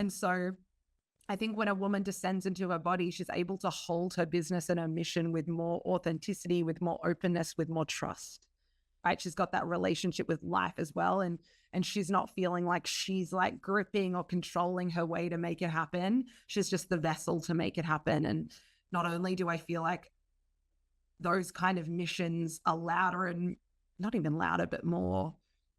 And so I think when a woman descends into her body, she's able to hold her business and her mission with more authenticity, with more openness, with more trust, right? She's got that relationship with life as well. And she's not feeling like she's like gripping or controlling her way to make it happen. She's just the vessel to make it happen. And not only do I feel like those kind of missions are louder and not even louder, but more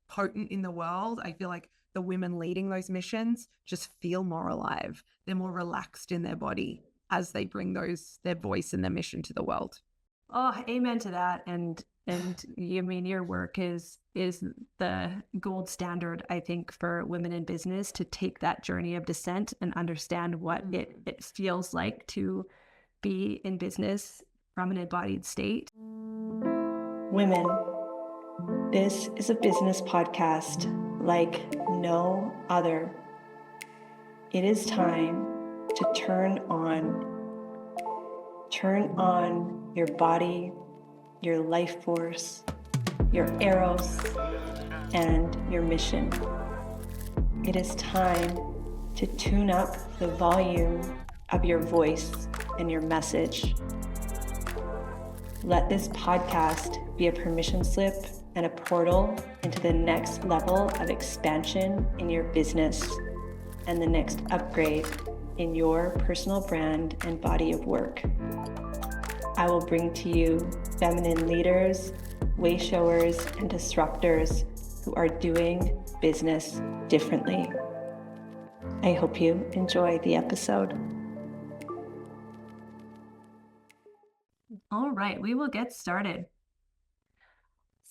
potent in the world, I feel like the women leading those missions just feel more alive. They're more relaxed in their body as they bring their voice and their mission to the world. Oh, amen to that. And you mean your work is the gold standard, I think, for women in business to take that journey of descent and understand what it feels like to be in business from an embodied state. Women, this is a business podcast like no other. It is time to turn on your body, your life force, your eros, and your mission. It is time to tune up the volume of your voice and your message. Let this podcast be a permission slip and a portal into the next level of expansion in your business and the next upgrade in your personal brand and body of work. I will bring to you feminine leaders, way showers, and disruptors who are doing business differently. I hope you enjoy the episode. All right, we will get started.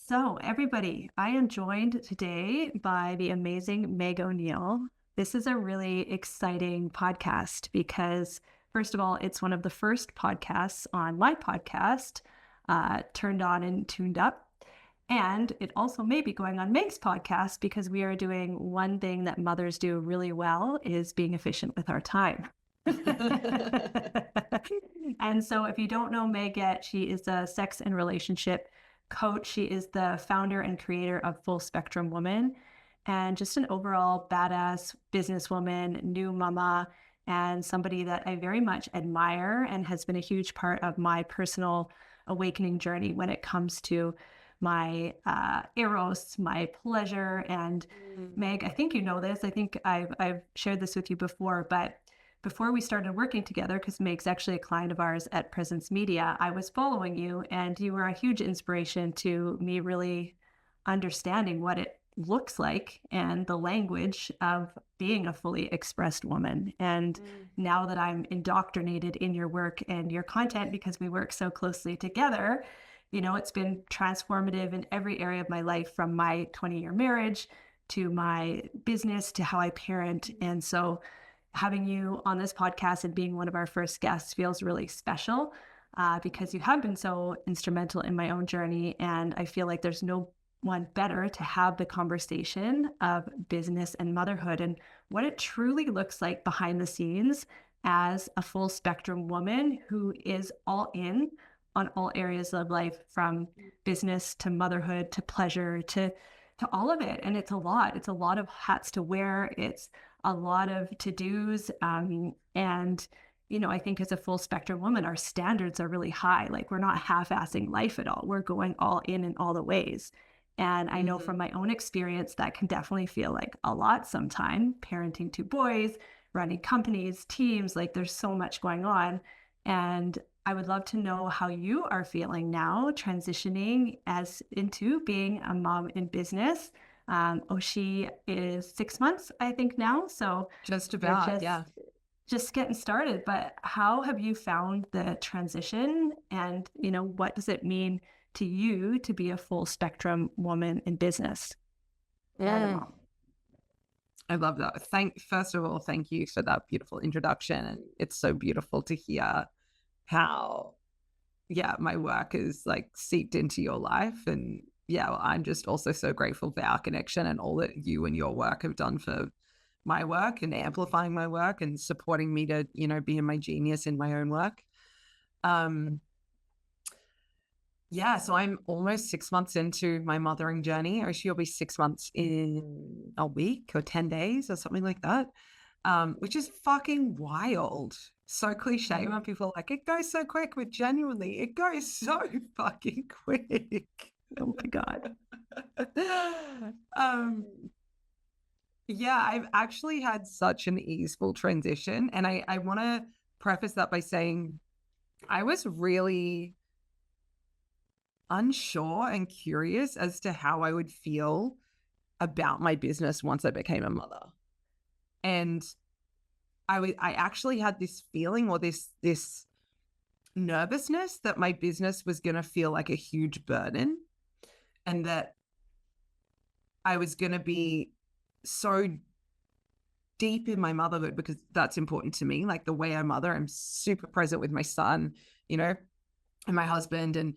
So everybody, I am joined today by the amazing Meg O'Neill. This is a really exciting podcast because, first of all, it's one of the first podcasts on my podcast, Turned On and Tuned Up. And it also may be going on Meg's podcast because we are doing one thing that mothers do really well is being efficient with our time. And so if you don't know Meg yet, she is a sex and relationship coach. She is the founder and creator of Full Spectrum Woman and just an overall badass businesswoman, new mama, and somebody that I very much admire and has been a huge part of my personal awakening journey when it comes to my eros, my pleasure. And Meg, I think you know this. I think I've shared this with you before, but before we started working together, because Meg's actually a client of ours at Presence Media, I was following you and you were a huge inspiration to me really understanding what it looks like and the language of being a fully expressed woman. And now that I'm indoctrinated in your work and your content, because we work so closely together, you know, it's been transformative in every area of my life, from my 20-year marriage to my business to how I parent. And so having you on this podcast and being one of our first guests feels really special because you have been so instrumental in my own journey. And I feel like there's no one better to have the conversation of business and motherhood and what it truly looks like behind the scenes as a full spectrum woman who is all in on all areas of life, from business to motherhood to pleasure to all of it. And it's a lot of hats to wear. It's a lot of to-dos. And, you know, I think as a full spectrum woman, our standards are really high. Like, we're not half-assing life at all. We're going all in all the ways. And I know from my own experience, that can definitely feel like a lot sometime, parenting two boys, running companies, teams, like there's so much going on. And I would love to know how you are feeling now, transitioning into being a mom in business. She is 6 months, I think now. So just about, just getting started. But how have you found the transition? And, you know, what does it mean to you to be a full spectrum woman in business? I love that. First of all, thank you for that beautiful introduction. And it's so beautiful to hear how, my work is like seeped into your life. And I'm just also so grateful for our connection and all that you and your work have done for my work and amplifying my work and supporting me to, you know, be in my genius in my own work. So I'm almost 6 months into my mothering journey. Or she'll be 6 months in a week or 10 days or something like that. which is fucking wild. So cliche when people are like, it goes so quick, but genuinely, it goes so fucking quick. Oh my God. Yeah, I've actually had such an easeful transition. And I want to preface that by saying I was really unsure and curious as to how I would feel about my business once I became a mother. And I actually had this feeling, or this nervousness, that my business was going to feel like a huge burden, and that I was going to be so deep in my motherhood, because that's important to me. Like the way I mother, I'm super present with my son, and my husband, and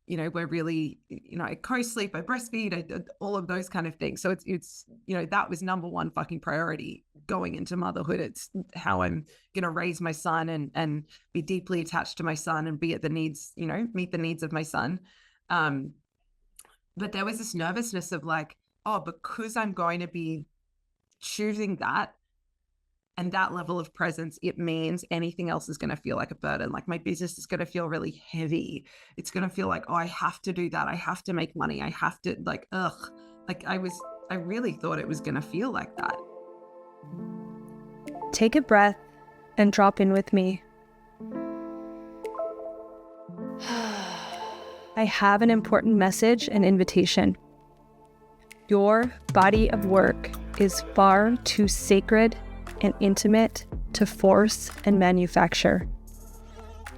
we're really, I co-sleep, I breastfeed, I did all of those kind of things. So it's that was number one fucking priority going into motherhood. It's how I'm going to raise my son and be deeply attached to my son and be at the needs, meet the needs of my son. But there was this nervousness of like, oh, because I'm going to be choosing that and that level of presence, it means anything else is going to feel like a burden. Like my business is going to feel really heavy. It's going to feel like, oh, I have to do that. I have to make money. I have to like, ugh. Like I really thought it was going to feel like that. Take a breath and drop in with me. I have an important message and invitation. Your body of work is far too sacred and intimate to force and manufacture.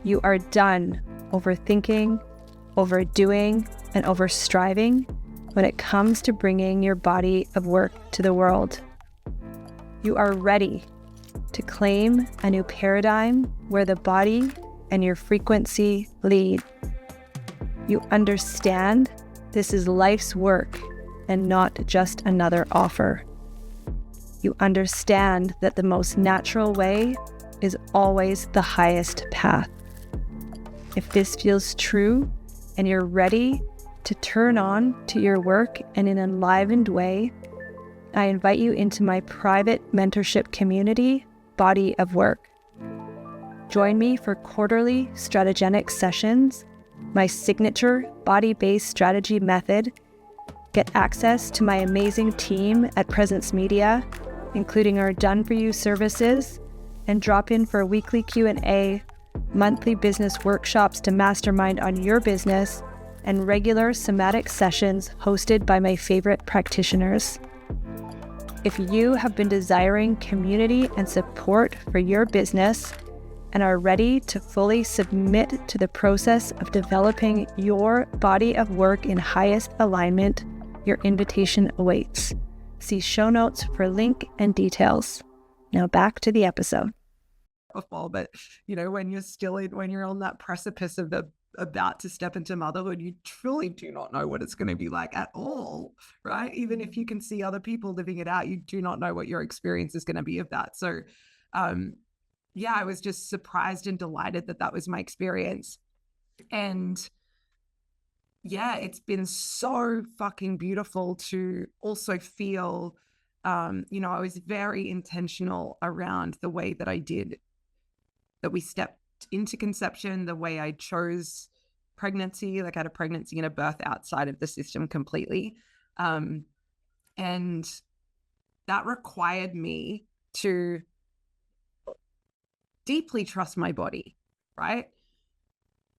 You are done overthinking, overdoing, and overstriving when it comes to bringing your body of work to the world. You are ready to claim a new paradigm where the body and your frequency lead. You understand this is life's work and not just another offer. You understand that the most natural way is always the highest path. If this feels true and you're ready to turn on to your work in an enlivened way, I invite you into my private mentorship community, Body of Work. Join me for quarterly strategic sessions, my signature body-based strategy method. Get access to my amazing team at Presence Media, including our done-for-you services, and drop in for weekly Q&A, monthly business workshops to mastermind on your business, and regular somatic sessions hosted by my favorite practitioners. If you have been desiring community and support for your business and are ready to fully submit to the process of developing your body of work in highest alignment, your invitation awaits. See show notes for link and details. Now back to the episode. But when you're on that precipice of about to step into motherhood, you truly do not know what it's going to be like at all, right? Even if you can see other people living it out, you do not know what your experience is going to be of that. So, I was just surprised and delighted that was my experience. And yeah, it's been so fucking beautiful to also feel, I was very intentional around the way that that we stepped into conception, the way I chose pregnancy, like I had a pregnancy and a birth outside of the system completely. And that required me to deeply trust my body, right?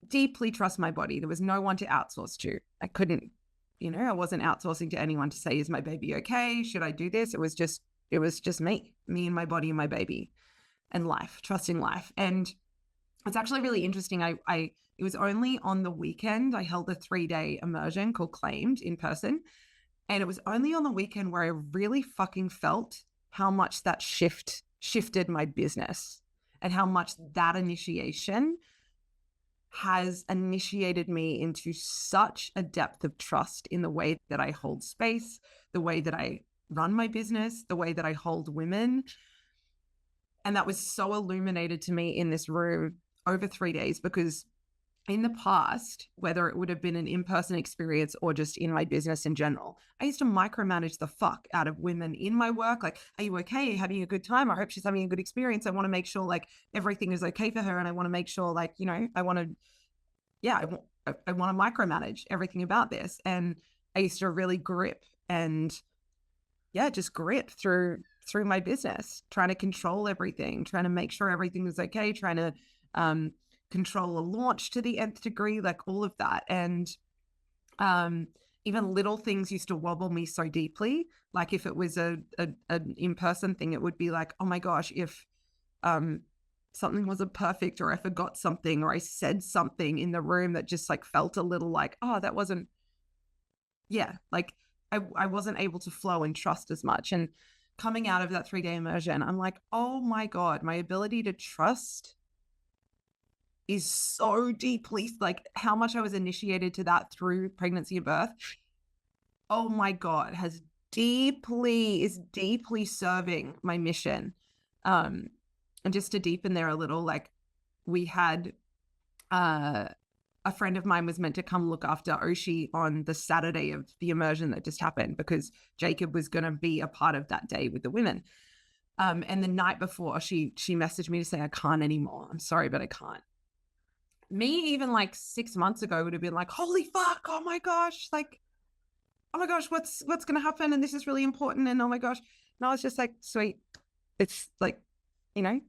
Deeply trust my body. There was no one to outsource to. I couldn't, I wasn't outsourcing to anyone to say, is my baby okay? Should I do this? It was just me and my body and my baby and life, trusting life. And it's actually really interesting. It was only on the weekend I held a 3-day immersion called Claimed in person. And it was only on the weekend where I really fucking felt how much that shifted my business and how much that initiation has initiated me into such a depth of trust in the way that I hold space, the way that I run my business, the way that I hold women. And that was so illuminated to me in this room over 3 days, because in the past, whether it would have been an in-person experience or just in my business in general, I used to micromanage the fuck out of women in my work. Like, are you okay? Are you having a good time? I hope she's having a good experience. I want to make sure like everything is okay for her. And I want to make sure like, you know, I want to micromanage everything about this. And I used to really grip and just grip through my business, trying to control everything, trying to make sure everything was okay, trying to control a launch to the nth degree, like all of that. And even little things used to wobble me so deeply. Like if it was an in-person thing, it would be like, oh my gosh, if something wasn't perfect, or I forgot something, or I said something in the room that just like felt a little like, oh, that wasn't, like I wasn't able to flow and trust as much. And coming out of that 3-day immersion, I'm like, oh my God, my ability to trust is so deeply, like how much I was initiated to that through pregnancy and birth. Oh my God, is deeply serving my mission. And just to deepen there a little, like we had a friend of mine was meant to come look after Oshi on the Saturday of the immersion that just happened, because Jacob was going to be a part of that day with the women. And the night before, she messaged me to say, I can't anymore. I'm sorry, but I can't. Me, even like 6 months ago, would have been like, holy fuck, oh my gosh, like, oh my gosh, what's going to happen? And this is really important. And oh my gosh. And I was just like, sweet. It's like, you know,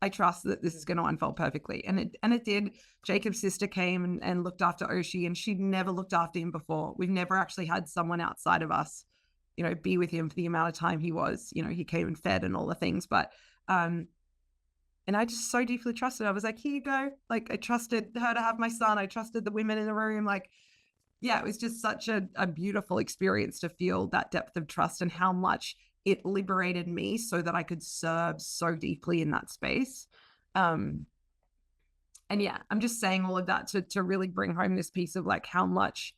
I trust that this is going to unfold perfectly. And it did. Jacob's sister came and looked after Oshi, and she'd never looked after him before. We've never actually had someone outside of us, you know, be with him for the amount of time he was, you know, he came and fed and all the things. But, and I just so deeply trusted. I was like, here you go. Like I trusted her to have my son. I trusted the women in the room. Like, it was just such a beautiful experience to feel that depth of trust and how much it liberated me so that I could serve so deeply in that space. And I'm just saying all of that to really bring home this piece of like how much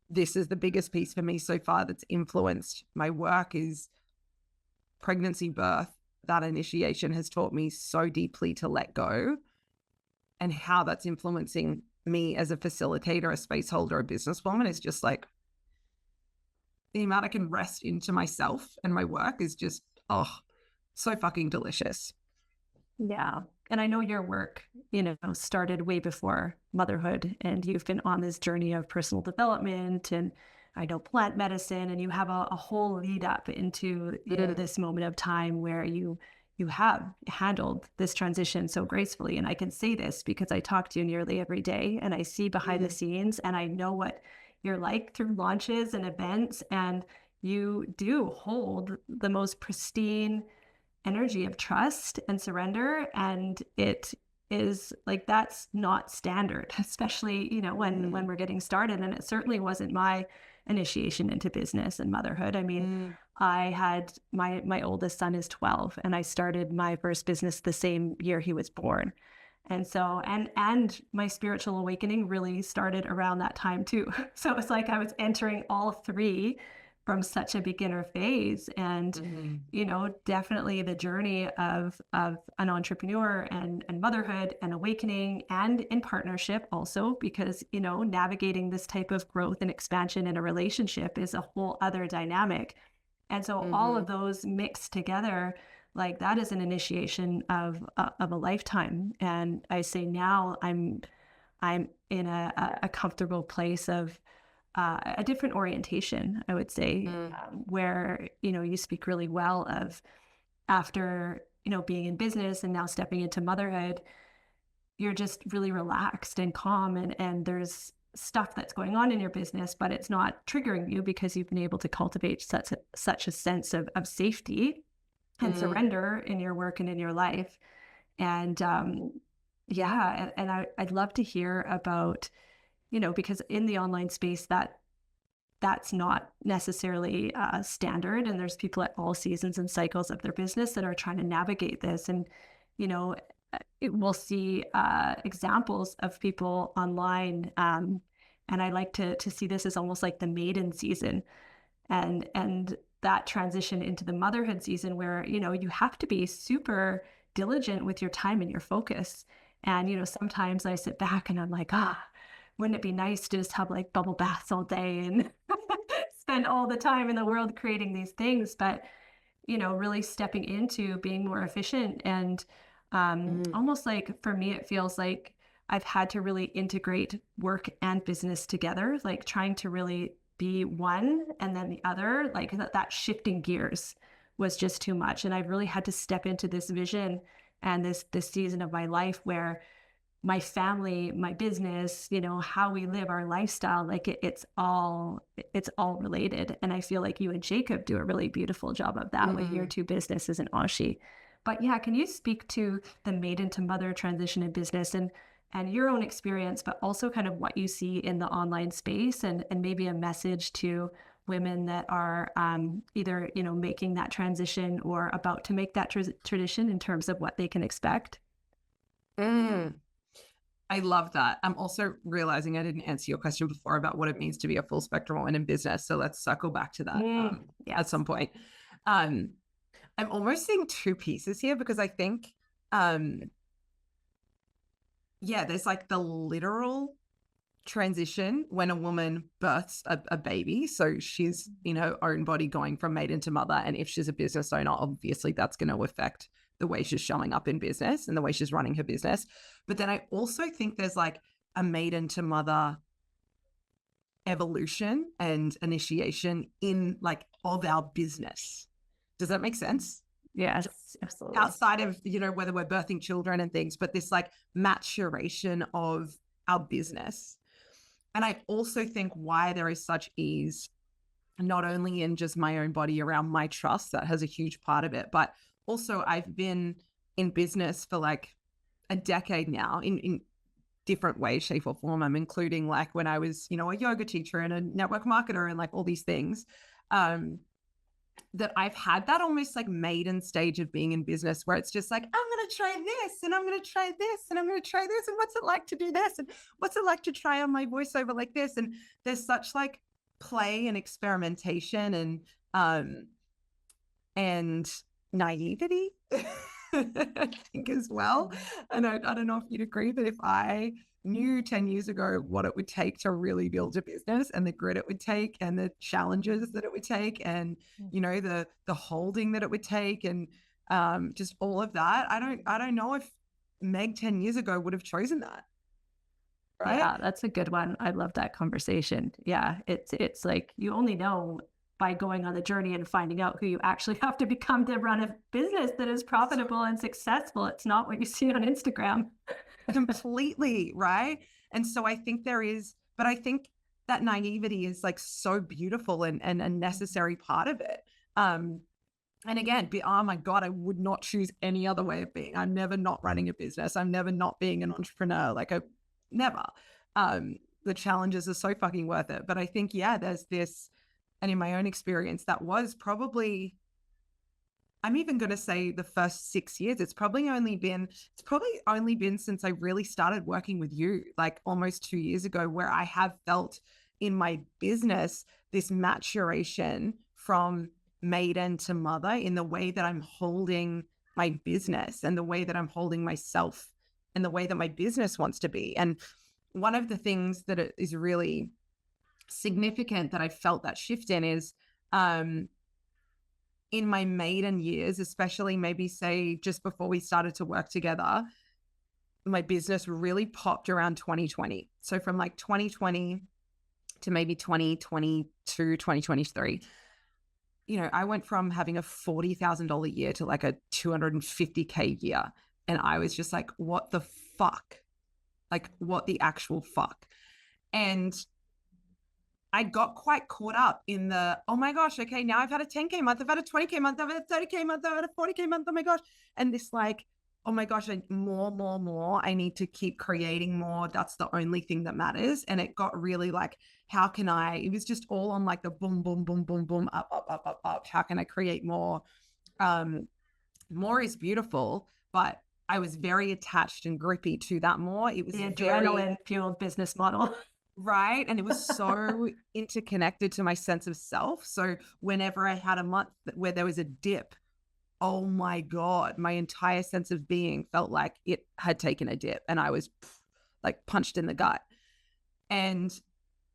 this is the biggest piece for me so far that's influenced my work is pregnancy, birth. That initiation has taught me so deeply to let go, and how that's influencing me as a facilitator, a space holder, a businesswoman is just like the amount I can rest into myself and my work is just, so fucking delicious. Yeah. And I know your work, you know, started way before motherhood, and you've been on this journey of personal development and I know plant medicine, and you have a whole lead up into this moment of time where you have handled this transition so gracefully. And I can say this because I talk to you nearly every day and I see behind the scenes, and I know what you're like through launches and events, and you do hold the most pristine energy of trust and surrender. And it is like, that's not standard, especially, you know, when we're getting started. And it certainly wasn't my initiation into business and motherhood. I mean, I had my oldest son is 12, and I started my first business the same year he was born. And so, and my spiritual awakening really started around that time too. So it's like I was entering all three from such a beginner phase. And, you know, definitely the journey of an entrepreneur and motherhood and awakening, and in partnership also, because, you know, navigating this type of growth and expansion in a relationship is a whole other dynamic. And so all of those mixed together, like that is an initiation of a lifetime. And I say now I'm in a comfortable place of a different orientation, I would say, where, you know, you speak really well of after, you know, being in business and now stepping into motherhood, you're just really relaxed and calm, and there's stuff that's going on in your business, but it's not triggering you because you've been able to cultivate such a sense of safety and surrender in your work and in your life. And and I'd love to hear about, you know, because in the online space that's not necessarily standard, and there's people at all seasons and cycles of their business that are trying to navigate this. And, you know, we'll see examples of people online, and I like to see this as almost like the Maiden season, and that transition into the motherhood season where, you know, you have to be super diligent with your time and your focus. And, sometimes I sit back and I'm like, wouldn't it be nice to just have like bubble baths all day and spend all the time in the world creating these things? But, really stepping into being more efficient and almost like for me, it feels like I've had to really integrate work and business together, like trying to really be one and then the other, like that shifting gears was just too much. And I've really had to step into this vision and this season of my life where my family, my business, how we live our lifestyle, like it's all related. And I feel like you and Jacob do a really beautiful job of that with your two businesses in Oshi. But yeah, can you speak to the maiden to mother transition in business and your own experience, but also kind of what you see in the online space and maybe a message to women that are either, making that transition or about to make that tradition in terms of what they can expect? I love that. I'm also realizing I didn't answer your question before about what it means to be a full spectrum woman in business. So let's circle back to that at some point. I'm almost seeing two pieces here because I think, there's like the literal transition when a woman births a baby. So she's in her own body going from maiden to mother. And if she's a business owner, obviously that's going to affect the way she's showing up in business and the way she's running her business. But then I also think there's like a maiden to mother evolution and initiation in like of our business. Does that make sense? Yes, absolutely. Outside of, whether we're birthing children and things, but this like maturation of our business. And I also think why there is such ease, not only in just my own body around my trust, that has a huge part of it, but also I've been in business for like a decade now in different ways, shape or form. I'm including like when I was, a yoga teacher and a network marketer and like all these things, that I've had that almost like maiden stage of being in business where it's just like, I'm going to try this and I'm going to try this and I'm going to try this. And what's it like to do this? And what's it like to try on my voiceover like this? And there's such like play and experimentation and naivety, I think as well. And I don't know if you'd agree, but if I knew 10 years ago what it would take to really build a business and the grit it would take and the challenges that it would take and, the holding that it would take and just all of that, I don't know if Meg 10 years ago would have chosen that. Right? Yeah, that's a good one. I love that conversation. Yeah, it's like you only know by going on the journey and finding out who you actually have to become to run a business that is profitable and successful. It's not what you see on Instagram. Completely, right? And so I think but I think that naivety is like so beautiful and a necessary part of it. And again, oh my God, I would not choose any other way of being. I'm never not running a business. I'm never not being an entrepreneur. Like never. The challenges are so fucking worth it. But I think, there's this, and in my own experience, that was probably, I'm even going to say the first 6 years. It's probably only been since I really started working with you, like almost 2 years ago, where I have felt in my business this maturation from maiden to mother in the way that I'm holding my business and the way that I'm holding myself and the way that my business wants to be. And one of the things that is really significant that I felt that shift in is in my maiden years, especially maybe say just before we started to work together, my business really popped around 2020. So from like 2020 to maybe 2022, 2023, I went from having a $40,000 year to like a $250K year. And I was just like, what the fuck? Like what the actual fuck? And I got quite caught up in the, oh my gosh, okay, now I've had a 10K month, I've had a 20K month, I've had a 30K month, I've had a 40K month, oh my gosh. And this like, oh my gosh, more, I need to keep creating more. That's the only thing that matters. And it got really like, it was just all on like the boom, boom, boom, boom, boom, up. How can I create more? More is beautiful, but I was very attached and grippy to that more. It was the adrenaline fueled business model. Right. And it was so interconnected to my sense of self. So whenever I had a month where there was a dip, oh my God, my entire sense of being felt like it had taken a dip and I was like punched in the gut. And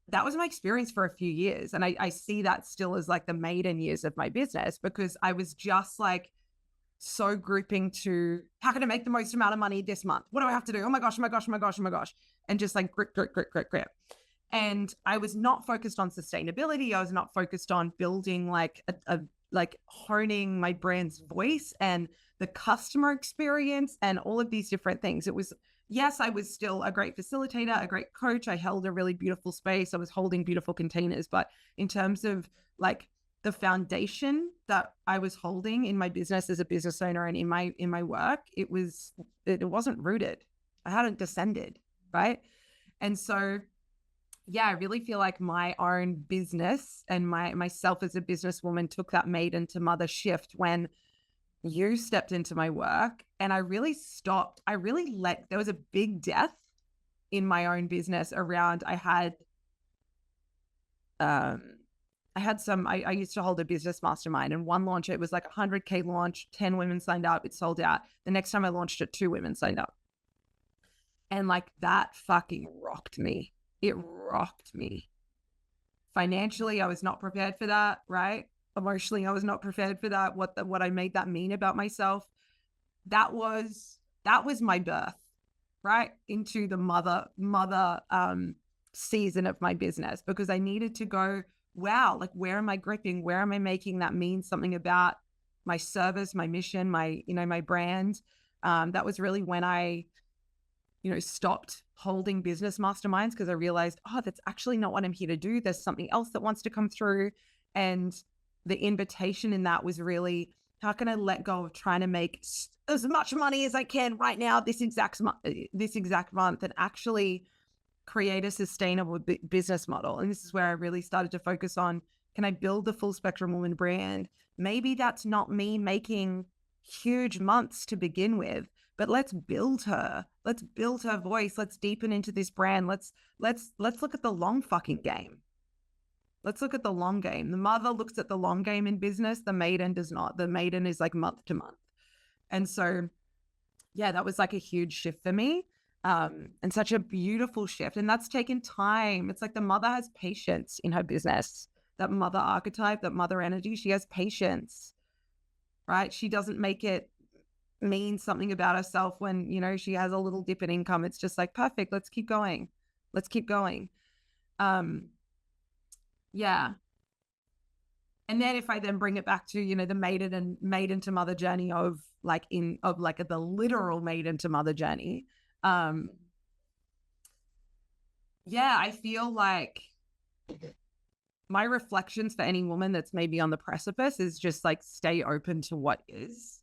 that was my experience for a few years. And I see that still as like the maiden years of my business, because I was just like so grouping to how can I make the most amount of money this month? What do I have to do? Oh my gosh, oh my gosh, oh my gosh, oh my gosh. And just like grip, grip, grip, grip, grip. And I was not focused on sustainability. I was not focused on building like like honing my brand's voice and the customer experience and all of these different things. It was, yes, I was still a great facilitator, a great coach. I held a really beautiful space. I was holding beautiful containers. But in terms of like the foundation that I was holding in my business as a business owner and in my work, it wasn't rooted. I hadn't descended, right? And so yeah, I really feel like my own business and myself as a businesswoman took that maiden to mother shift when you stepped into my work, and I really stopped. There was a big death in my own business around, I used to hold a business mastermind, and one launch, it was like a 100K launch, 10 women signed up, it sold out. The next time I launched it, 2 women signed up. And like that fucking rocked me. It rocked me. Financially, I was not prepared for that, right? Emotionally, I was not prepared for that. What I made that mean about myself. That was my birth, right? Into the mother season of my business, because I needed to go, wow, like where am I gripping? Where am I making that mean something about my service, my mission, my brand? That was really when I stopped holding business masterminds, because I realized, oh, that's actually not what I'm here to do. There's something else that wants to come through. And the invitation in that was really, how can I let go of trying to make as much money as I can right now, this exact month, and actually create a sustainable business model. And this is where I really started to focus on, can I build the full spectrum woman brand? Maybe that's not me making huge months to begin with, but let's build her voice. Let's deepen into this brand. Let's look at the long fucking game. Let's look at the long game. The mother looks at the long game in business. The maiden does not. The maiden is like month to month. And so, yeah, that was like a huge shift for me, and such a beautiful shift. And that's taken time. It's like the mother has patience in her business. That mother archetype, that mother energy, she has patience, right? She doesn't make it mean something about herself when, she has a little dip in income. It's just like, perfect, let's keep going. Yeah. And then if I then bring it back to, the maiden to mother journey of the literal maiden to mother journey. Yeah, I feel like my reflections for any woman that's maybe on the precipice is just like, stay open to what is.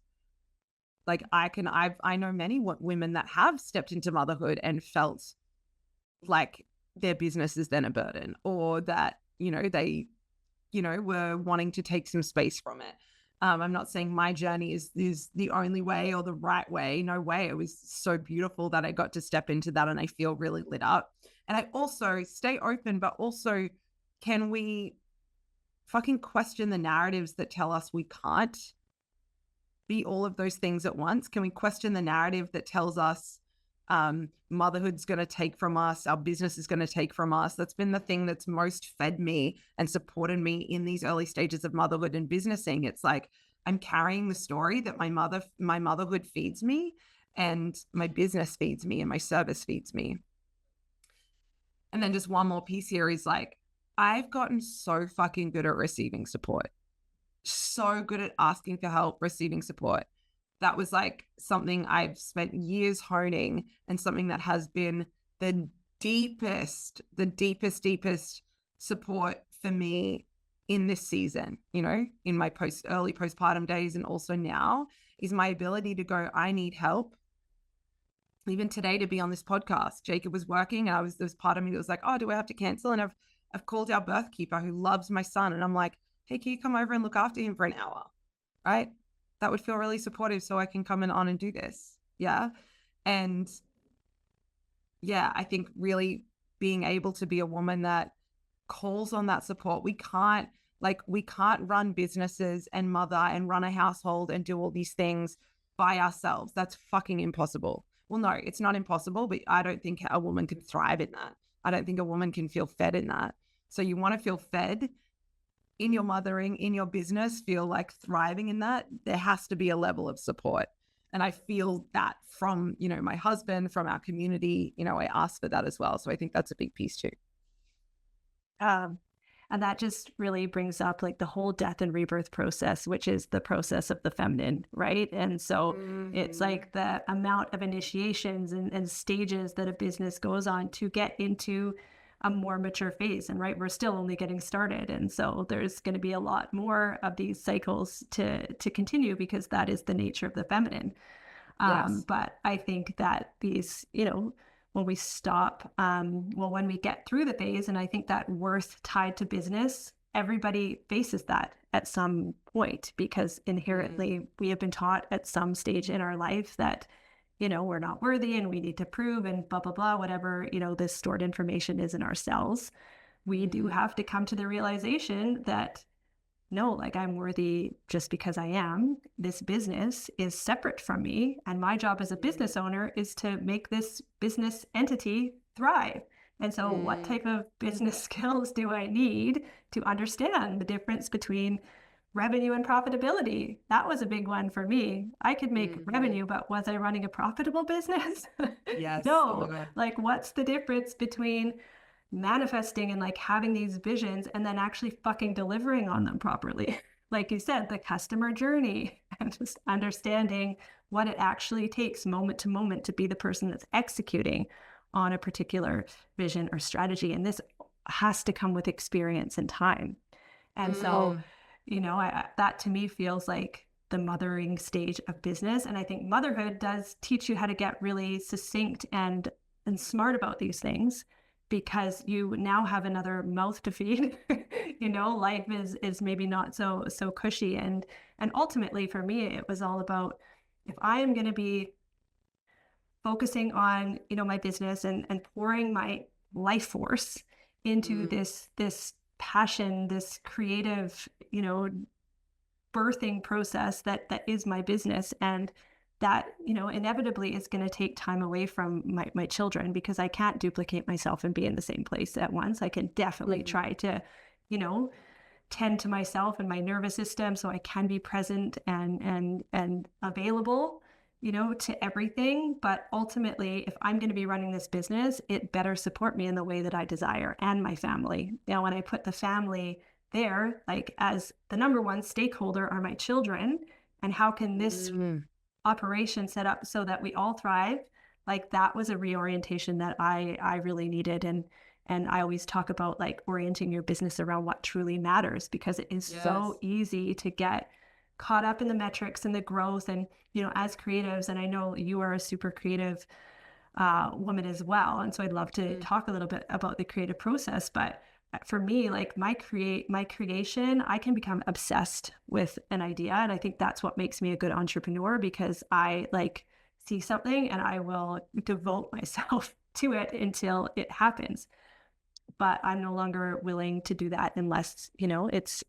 Like I know many women that have stepped into motherhood and felt like their business is then a burden, or that, they, were wanting to take some space from it. I'm not saying my journey is the only way or the right way. No way. It was so beautiful that I got to step into that, and I feel really lit up. And I also stay open, but also, can we fucking question the narratives that tell us we can't be all of those things at once? Can we question the narrative that tells us motherhood's going to take from us, our business is going to take from us? That's been the thing that's most fed me and supported me in these early stages of motherhood and businessing. It's like, I'm carrying the story that my motherhood feeds me, and my business feeds me, and my service feeds me. And then just one more piece here is like, I've gotten so fucking good at receiving support. So good at asking for help, receiving support. That was like something I've spent years honing, and something that has been the deepest support for me in this season, in my early postpartum days, and also now, is my ability to go, I need help. Even today, to be on this podcast, Jacob was working, and there was part of me that was like, oh, do I have to cancel? And I've called our birth keeper who loves my son, and I'm like, hey, can you come over and look after him for an hour? Right? That would feel really supportive, so I can come on and do this. Yeah. And yeah, I think really being able to be a woman that calls on that support. We can't Like, we can't run businesses and mother and run a household and do all these things by ourselves. That's fucking impossible. Well, no, it's not impossible, but I don't think a woman can thrive in that. I don't think a woman can feel fed in that. So you want to feel fed in your mothering, in your business, feel like thriving in that, there has to be a level of support. And I feel that from, you know, my husband, from our community, you know, I ask for that as well. So I think that's a big piece too. And that just really brings up like the whole death and rebirth process, which is the process of the feminine, right? And so it's like the amount of initiations and stages that a business goes on to get into a more mature phase. And right, we're still only getting started. And so there's going to be a lot more of these cycles to continue, because that is the nature of the feminine. Yes. But I think that these, you know, when we stop, when we get through the phase, and I think that worth tied to business, everybody faces that at some point, because inherently we have been taught at some stage in our life that, you know, we're not worthy and we need to prove and blah, blah, blah, whatever, you know, this stored information is in our cells. We do have to come to the realization that no, like I'm worthy just because I am. This business is separate from me. And my job as a business owner is to make this business entity thrive. And so what type of business skills do I need to understand the difference between revenue and profitability? That was a big one for me. I could make revenue, but was I running a profitable business? Yes. No. Oh my God. Like, what's the difference between manifesting and like having these visions and then actually fucking delivering on them properly? Like you said, the customer journey, and just understanding what it actually takes moment to moment to be the person that's executing on a particular vision or strategy. And this has to come with experience and time. And so, you know, that to me feels like the mothering stage of business. And I think motherhood does teach you how to get really succinct and smart about these things, because you now have another mouth to feed. You know, life is maybe not so cushy. And ultimately for me, it was all about, if I am going to be focusing on, you know, my business and pouring my life force into this passion, this creative, you know, birthing process that is my business, and that, you know, inevitably is going to take time away from my children, because I can't duplicate myself and be in the same place at once. I can definitely try to, you know, tend to myself and my nervous system so I can be present and available, you know, to everything. But ultimately, if I'm going to be running this business, it better support me in the way that I desire, and my family. Now, when I put the family there, like as the number one stakeholder are my children, and how can this operation set up so that we all thrive? Like, that was a reorientation that I really needed. And I always talk about like orienting your business around what truly matters, because it is so easy to get caught up in the metrics and the growth. And, you know, as creatives, and I know you are a super creative woman as well, and so I'd love to talk a little bit about the creative process. But for me, like my creation, I can become obsessed with an idea. And I think that's what makes me a good entrepreneur, because I like see something and I will devote myself to it until it happens. But I'm no longer willing to do that unless, you know, it's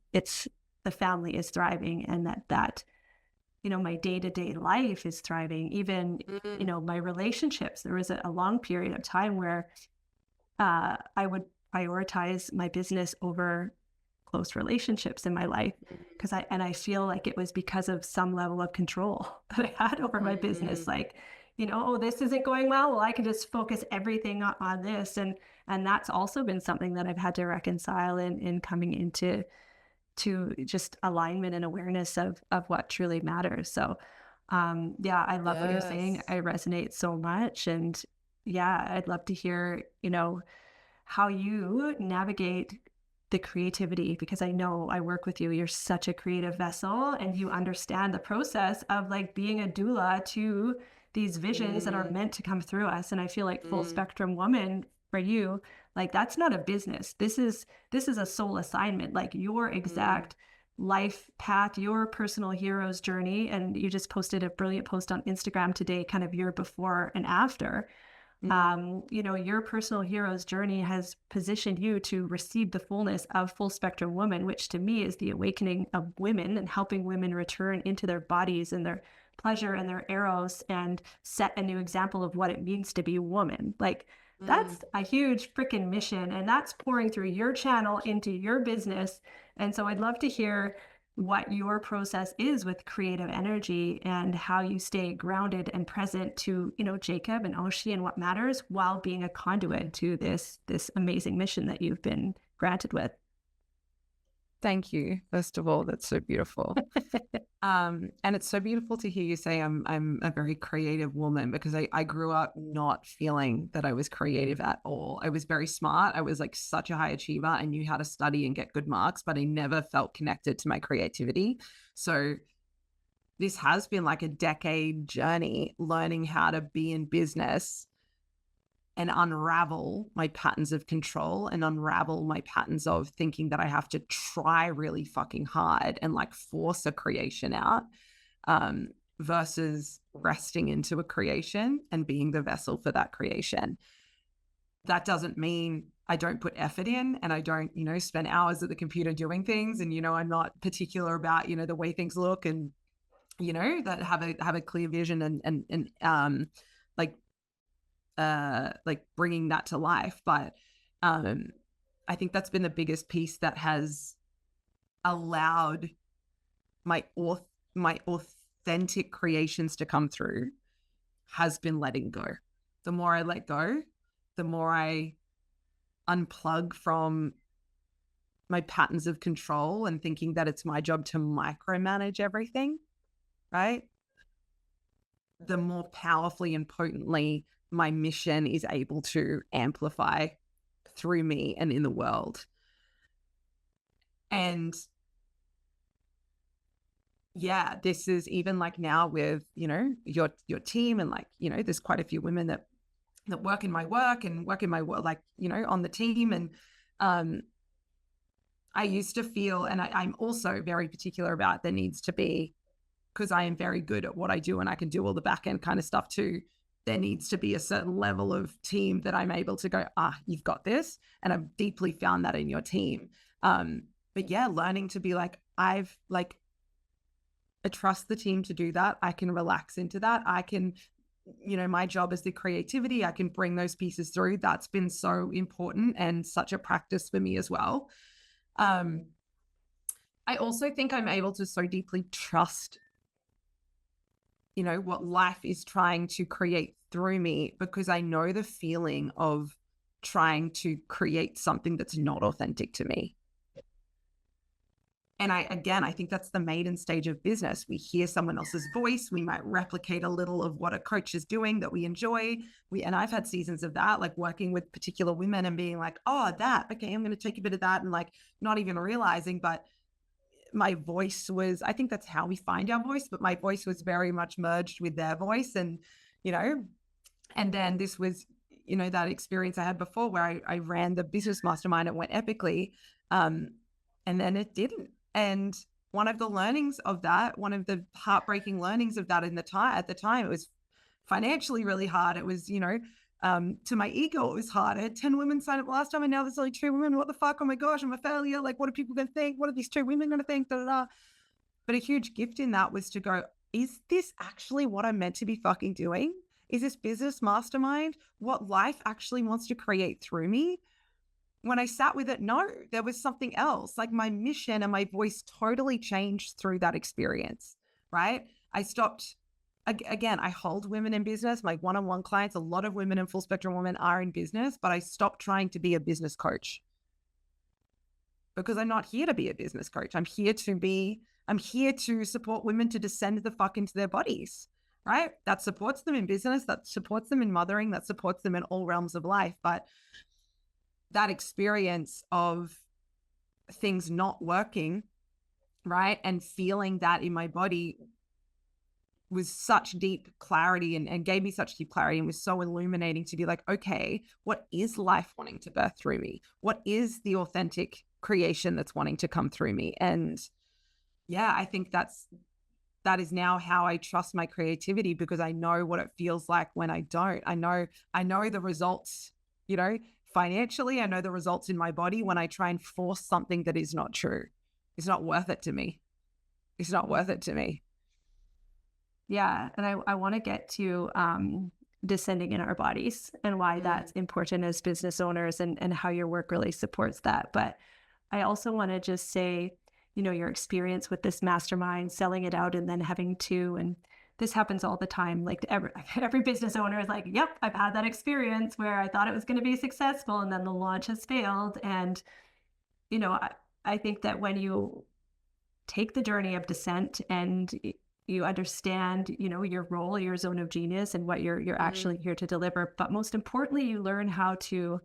the family is thriving, and that, you know, my day-to-day life is thriving. Even, you know, my relationships, there was a long period of time where I would prioritize my business over close relationships in my life, because I feel like it was because of some level of control that I had over my business. Like, you know, oh, this isn't going well, I can just focus everything on this. And that's also been something that I've had to reconcile in coming into just alignment and awareness of what truly matters. So yeah, I love what you're saying. I resonate so much. And yeah, I'd love to hear, you know, how you navigate the creativity, because I know I work with you. You're such a creative vessel, and you understand the process of like being a doula to these visions that are meant to come through us. And I feel like full spectrum woman for you, like that's not a business. This is a soul assignment, like your exact life path, your personal hero's journey. And you just posted a brilliant post on Instagram today, kind of your before and after. Your personal hero's journey has positioned you to receive the fullness of full spectrum woman, which to me is the awakening of women and helping women return into their bodies and their pleasure and their eros and set a new example of what it means to be a woman. Like, that's a huge freaking mission, and that's pouring through your channel into your business. And so I'd love to hear what your process is with creative energy and how you stay grounded and present to, Jacob and Oshi and what matters while being a conduit to this amazing mission that you've been granted with. Thank you. First of all, that's so beautiful. And it's so beautiful to hear you say I'm a very creative woman, because I grew up not feeling that I was creative at all. I was very smart. I was like such a high achiever. I knew how to study and get good marks, but I never felt connected to my creativity. So this has been like a decade journey learning how to be in business and unravel my patterns of control and unravel my patterns of thinking that I have to try really fucking hard and like force a creation out, versus resting into a creation and being the vessel for that creation. That doesn't mean I don't put effort in and I don't, spend hours at the computer doing things. And, I'm not particular about, the way things look and, that have a clear vision and bringing that to life. But I think that's been the biggest piece that has allowed my authentic creations to come through, has been letting go. The more I let go, the more I unplug from my patterns of control and thinking that it's my job to micromanage everything, right? The more powerfully and potently my mission is able to amplify through me and in the world. And yeah, this is even like now with, your team and like, there's quite a few women that work in my work and work in my work, like, on the team. And I used to feel, and I'm also very particular about there needs to be, because I am very good at what I do and I can do all the back end kind of stuff too. There needs to be a certain level of team that I'm able to go, you've got this. And I've deeply found that in your team. But yeah, learning to be like, I trust the team to do that. I can relax into that. I can, my job is the creativity. I can bring those pieces through. That's been so important and such a practice for me as well. I also think I'm able to so deeply trust what life is trying to create through me, because I know the feeling of trying to create something that's not authentic to me. And I think that's the maiden stage of business. We hear someone else's voice. We might replicate a little of what a coach is doing that we enjoy. And I've had seasons of that, like working with particular women and being like, okay, I'm going to take a bit of that, and like not even realizing, but my voice was, I think that's how we find our voice, but my voice was very much merged with their voice. And, and then this was, that experience I had before where I ran the business mastermind, it went epically. And then it didn't. And one of the learnings of that, one of the heartbreaking learnings of that at the time, it was financially really hard. It was, to my ego, it was hard. I had 10 women sign up last time and now there's only 2 women. What the fuck? Oh my gosh, I'm a failure. Like, what are people going to think? What are these 2 women going to think? Da, da, da. But a huge gift in that was to go, is this actually what I'm meant to be fucking doing? Is this business mastermind what life actually wants to create through me? When I sat with it, no, there was something else. Like my mission and my voice totally changed through that experience, right? I stopped. Again, I hold women in business. My one-on-one clients, a lot of women and full spectrum women are in business, but I stopped trying to be a business coach, because I'm not here to be a business coach. I'm here to support women to descend the fuck into their bodies, right? That supports them in business, that supports them in mothering, that supports them in all realms of life. But that experience of things not working, right? And feeling that in my body was such deep clarity and gave me such deep clarity, and was so illuminating to be like, okay, what is life wanting to birth through me? What is the authentic creation that's wanting to come through me? And yeah, I think that's that is now how I trust my creativity, because I know what it feels like when I don't. I know the results, you know, financially. I know the results in my body when I try and force something that is not true. It's not worth it to me. It's not worth it to me. Yeah. And I want to get to descending in our bodies and why that's important as business owners, and how your work really supports that. But I also want to just say, you know, your experience with this mastermind, selling it out and then having to, and this happens all the time. Like every business owner is like, yep, I've had that experience where I thought it was going to be successful and then the launch has failed. And, you know, I think that when you take the journey of descent and you understand, you know, your role, your zone of genius, and what you're actually here to deliver, but most importantly, you learn how to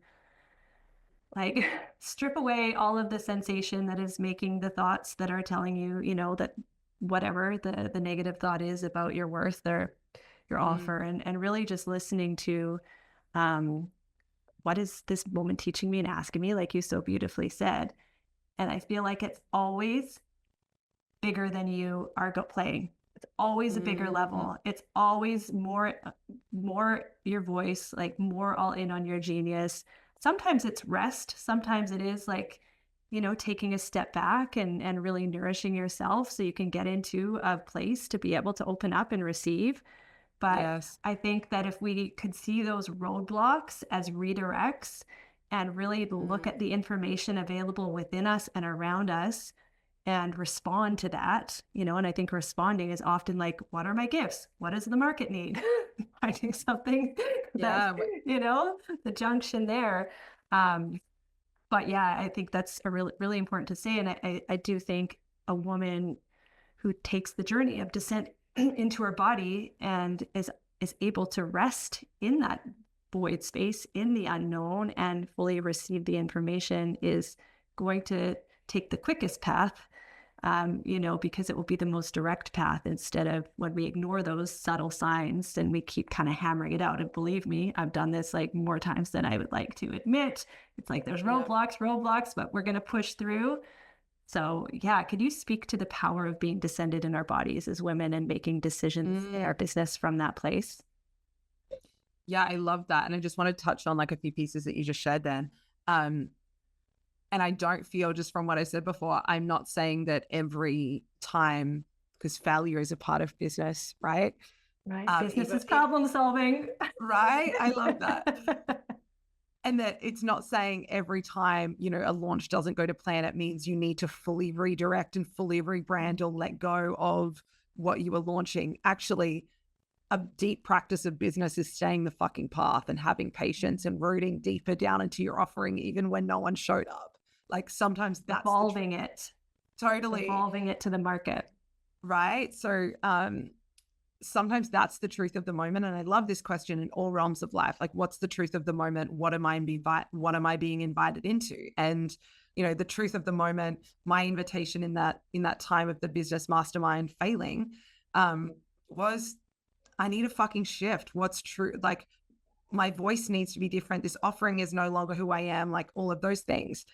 like strip away all of the sensation that is making the thoughts that are telling you, you know, that whatever the negative thought is about your worth or your offer, and really just listening to what is this moment teaching me and asking me, like you so beautifully said. And I feel like it's always bigger than you are playing. It's always a bigger level. It's always more your voice, like more all in on your genius. Sometimes it's rest. Sometimes it is like, you know, taking a step back and really nourishing yourself so you can get into a place to be able to open up and receive. But Yes. I think that if we could see those roadblocks as redirects and really look at the information available within us and around us and respond to that, you know, and I think responding is often like, what are my gifts? What does the market need? Finding something that, you know, the junction there. But yeah, I think that's a really, really important to say. And I do think a woman who takes the journey of descent into her body and is able to rest in that void space, in the unknown, and fully receive the information is going to take the quickest path, you know, because it will be the most direct path, instead of when we ignore those subtle signs and we keep kind of hammering it out. And believe me, I've done this like more times than I would like to admit. It's like there's roadblocks, but we're going to push through. So yeah, could you speak to the power of being descended in our bodies as women and making decisions in our business from that place? Yeah, I love that. And I just want to touch on like a few pieces that you just shared then. And I don't feel, just from what I said before, I'm not saying that every time, because failure is a part of business, right? Right. Business is problem solving. Right. I love that. And that it's not saying every time, you know, a launch doesn't go to plan, it means you need to fully redirect and fully rebrand or let go of what you were launching. Actually, a deep practice of business is staying the fucking path and having patience and rooting deeper down into your offering, even when no one showed up. Like sometimes that's evolving it. Totally. Evolving it to the market. Right. So sometimes that's the truth of the moment. And I love this question in all realms of life. Like, what's the truth of the moment? What am I being invited into? And, you know, the truth of the moment, my invitation in that time of the business mastermind failing, was I need a fucking shift. What's true? Like, my voice needs to be different. This offering is no longer who I am, like all of those things.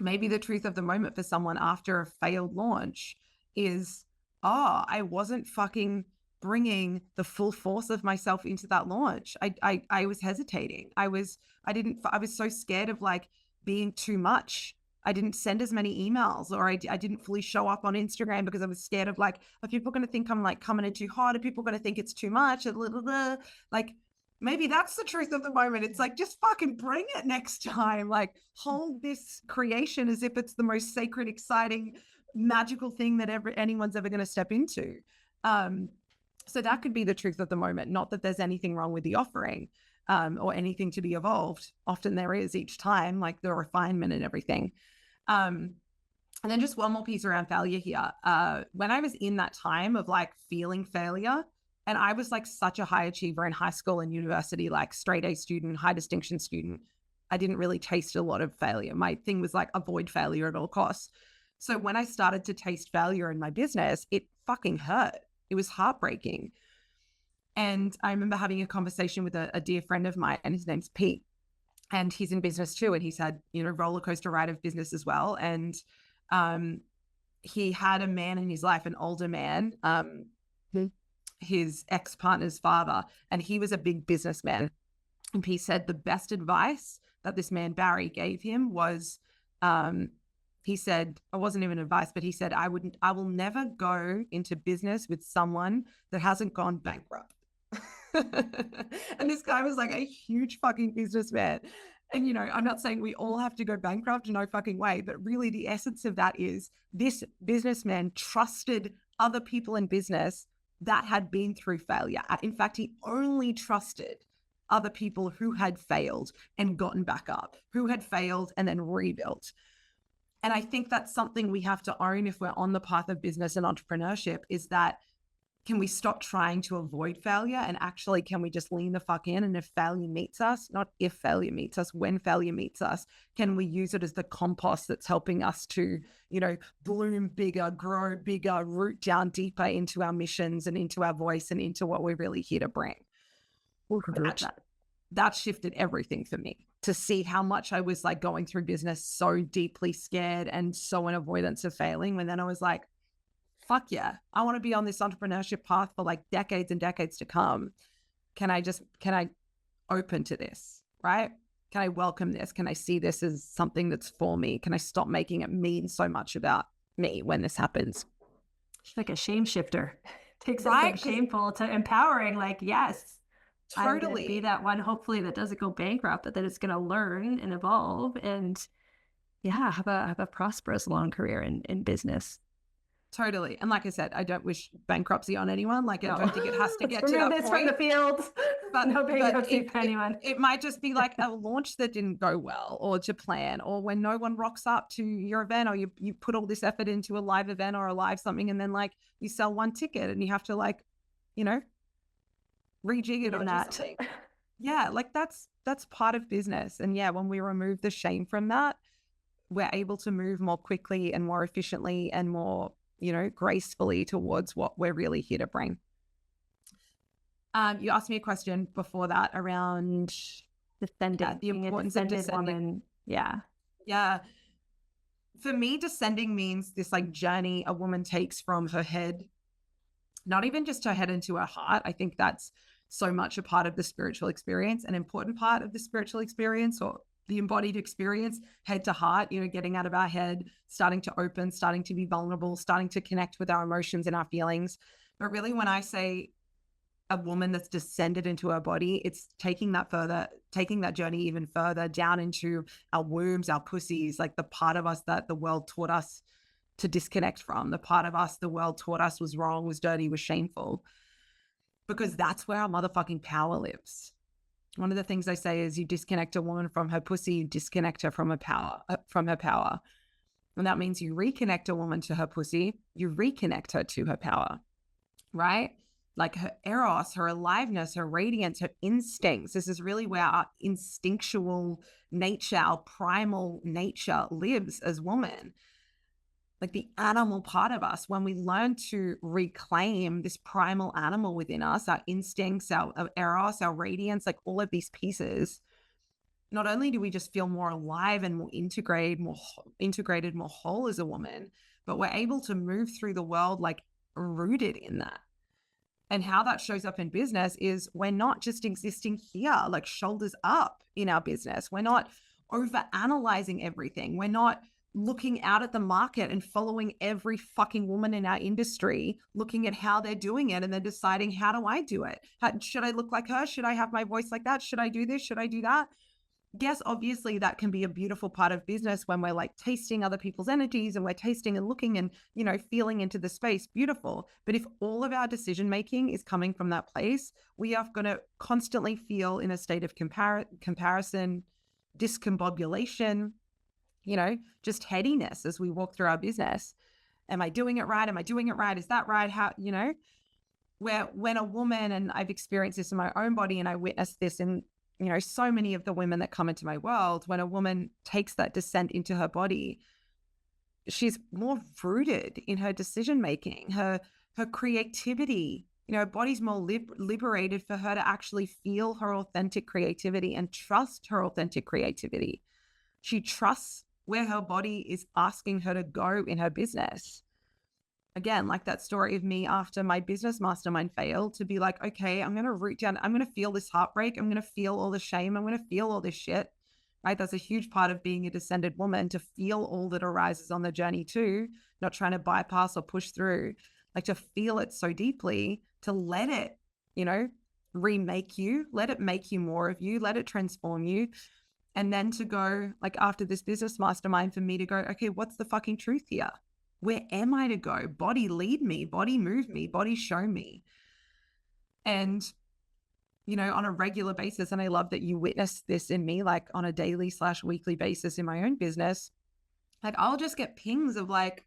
Maybe the truth of the moment for someone after a failed launch is, I wasn't fucking bringing the full force of myself into that launch. I was hesitating. I was so scared of like being too much. I didn't send as many emails, or I didn't fully show up on Instagram because I was scared of like, are people going to think I'm like coming in too hard? Are people going to think it's too much? Like, maybe that's the truth of the moment. It's like, just fucking bring it next time. Like, hold this creation as if it's the most sacred, exciting, magical thing that anyone's ever going to step into. So that could be the truth of the moment. Not that there's anything wrong with the offering, or anything to be evolved. Often there is each time, like the refinement and everything. And then just one more piece around failure here. When I was in that time of like feeling failure, and I was like such a high achiever in high school and university, like straight A student, high distinction student, I didn't really taste a lot of failure. My thing was like avoid failure at all costs. So when I started to taste failure in my business, it fucking hurt. It was heartbreaking. And I remember having a conversation with a dear friend of mine, and his name's Pete, and he's in business too. And he's had, you know, roller coaster ride of business as well. And he had a man in his life, an older man, his ex-partner's father, and he was a big businessman. And he said the best advice that this man, Barry, gave him was, he said, it wasn't even advice, but he said, I will never go into business with someone that hasn't gone bankrupt. And this guy was like a huge fucking businessman. And, I'm not saying we all have to go bankrupt, no fucking way, but really the essence of that is this businessman trusted other people in business that had been through failure. In fact, he only trusted other people who had failed and gotten back up, who had failed and then rebuilt. And I think that's something we have to own if we're on the path of business and entrepreneurship, is that can we stop trying to avoid failure, and actually can we just lean the fuck in? And if failure meets us, not if failure meets us, when failure meets us, can we use it as the compost that's helping us to, bloom bigger, grow bigger, root down deeper into our missions and into our voice and into what we're really here to bring. That shifted everything for me, to see how much I was like going through business so deeply scared and so in avoidance of failing. And then I was like, fuck yeah, I want to be on this entrepreneurship path for like decades and decades to come. Can I open to this, right? Can I welcome this? Can I see this as something that's for me? Can I stop making it mean so much about me when this happens? It's like a shame shifter. Takes it from shameful to empowering, like, yes, totally. Be that one, hopefully, that doesn't go bankrupt, but that it's going to learn and evolve and have a prosperous long career in business. Totally. And like I said, I don't wish bankruptcy on anyone. Like, I don't think it has to get to that point. From the field. But no bankruptcy for anyone. It might just be like a launch that didn't go well, or to plan, or when no one rocks up to your event, or you put all this effort into a live event or a live something, and then like you sell one ticket and you have to like, rejig it or that. Yeah, like that's part of business. And yeah, when we remove the shame from that, we're able to move more quickly and more efficiently and more, gracefully towards what we're really here to bring. You asked me a question before that around descending, the importance of descending. Woman. Yeah. Yeah. For me, descending means this like journey a woman takes from her head, not even just her head into her heart. I think that's so much a part of the spiritual experience, an important part of the spiritual experience, or the embodied experience, head to heart, getting out of our head, starting to open, starting to be vulnerable, starting to connect with our emotions and our feelings. But really, when I say a woman that's descended into her body, it's taking that journey even further down into our wombs, our pussies, like the part of us that the world taught us to disconnect from, the part of us the world taught us was wrong, was dirty, was shameful, because that's where our motherfucking power lives. One of the things I say is, you disconnect a woman from her pussy, you disconnect her from her power. And that means you reconnect a woman to her pussy, you reconnect her to her power, right? Like her eros, her aliveness, her radiance, her instincts. This is really where our instinctual nature, our primal nature lives as women. Like the animal part of us, when we learn to reclaim this primal animal within us, our instincts, our eros, our radiance, like all of these pieces, not only do we just feel more alive and more integrated, more whole as a woman, but we're able to move through the world like rooted in that. And how that shows up in business is we're not just existing here, like shoulders up in our business. We're not over analyzing everything. We're not looking out at the market and following every fucking woman in our industry, looking at how they're doing it and then deciding, how do I do it? Should I look like her? Should I have my voice like that? Should I do this? Should I do that? Yes, obviously that can be a beautiful part of business when we're like tasting other people's energies and we're tasting and looking and, feeling into the space. Beautiful. But if all of our decision-making is coming from that place, we are going to constantly feel in a state of comparison, discombobulation, just headiness as we walk through our business. Am I doing it right? Am I doing it right? Is that right? How, where when a woman, and I've experienced this in my own body and I witnessed this in, so many of the women that come into my world, when a woman takes that descent into her body, she's more rooted in her decision-making, her creativity, her body's more liberated for her to actually feel her authentic creativity and trust her authentic creativity. She trusts where her body is asking her to go in her business. again, like that story of me after my business mastermind failed, to be like, okay, I'm going to root down, I'm going to feel this heartbreak. I'm going to feel all the shame. I'm going to feel all this shit. Right. That's a huge part of being a descended woman, to feel all that arises on the journey too, not trying to bypass or push through, like to feel it so deeply, to let it, remake you, let it make you more of you, let it transform you. And then to go, like, after this business mastermind, for me to go, okay, what's the fucking truth here? Where am I to go? Body lead me, body move me, body show me. And, on a regular basis, and I love that you witness this in me, like on a daily/weekly basis in my own business, like I'll just get pings of like,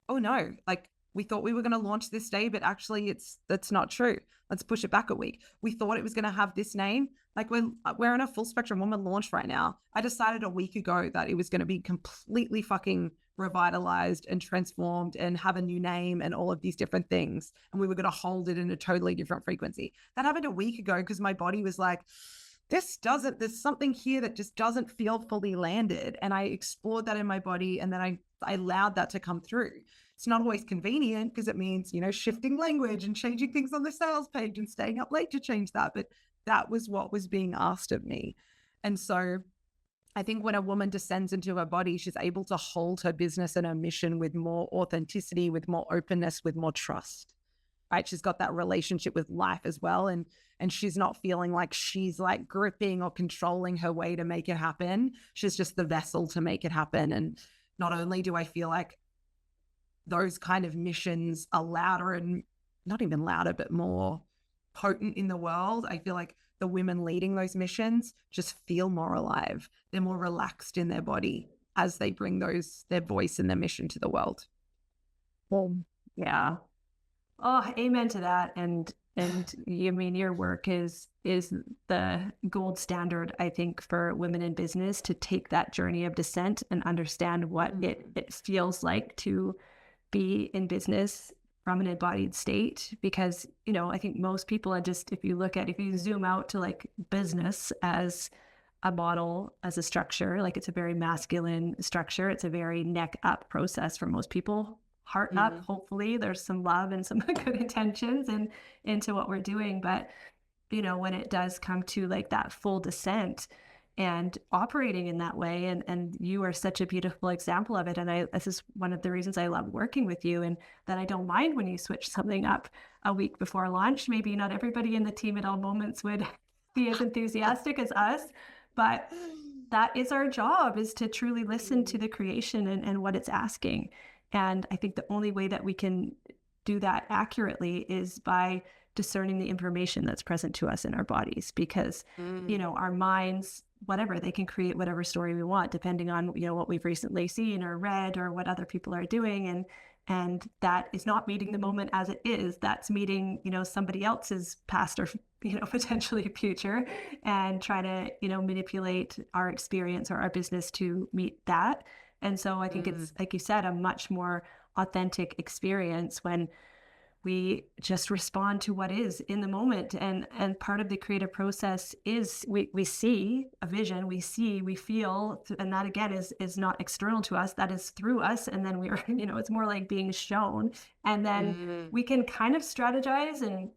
oh no, like we thought we were going to launch this day, but actually that's not true. Let's push it back a week. We thought it was going to have this name. Like we're in a full spectrum woman launch right now. I decided a week ago that it was going to be completely fucking revitalized and transformed and have a new name and all of these different things. And we were going to hold it in a totally different frequency. That happened a week ago because my body was like, there's something here that just doesn't feel fully landed. And I explored that in my body. And then I allowed that to come through. It's not always convenient because it means, shifting language and changing things on the sales page and staying up late to change that. But that was what was being asked of me. And so I think when a woman descends into her body, she's able to hold her business and her mission with more authenticity, with more openness, with more trust, right? She's got that relationship with life as well. And she's not feeling like she's like gripping or controlling her way to make it happen. She's just the vessel to make it happen. And not only do I feel like those kind of missions are louder, and not even louder, but more potent in the world, I feel like the women leading those missions just feel more alive. They're more relaxed in their body as they bring their voice and their mission to the world. Well, yeah. Oh, amen to that. And your work is the gold standard, I think, for women in business to take that journey of descent and understand what it feels like to be in business from an embodied state. Because, I think most people are just, if you zoom out to like business as a model, as a structure, like it's a very masculine structure. It's a very neck up process for most people. Heart up, hopefully there's some love and some good intentions into what we're doing. But, when it does come to like that full descent and operating in that way, and you are such a beautiful example of it. And this is one of the reasons I love working with you, and that I don't mind when you switch something up a week before launch. Maybe not everybody in the team at all moments would be as enthusiastic as us, but that is our job, is to truly listen to the creation and what it's asking. And I think the only way that we can do that accurately is by discerning the information that's present to us in our bodies, because, our minds, whatever, they can create whatever story we want, depending on, what we've recently seen or read or what other people are doing. And that is not meeting the moment as it is. That's meeting, somebody else's past or, potentially future, and try to, manipulate our experience or our business to meet that. And so I think it's, like you said, a much more authentic experience when we just respond to what is in the moment. And part of the creative process is we see a vision, we feel, and that again is not external to us, that is through us. And then we're, it's more like being shown. And then we can kind of strategize. And,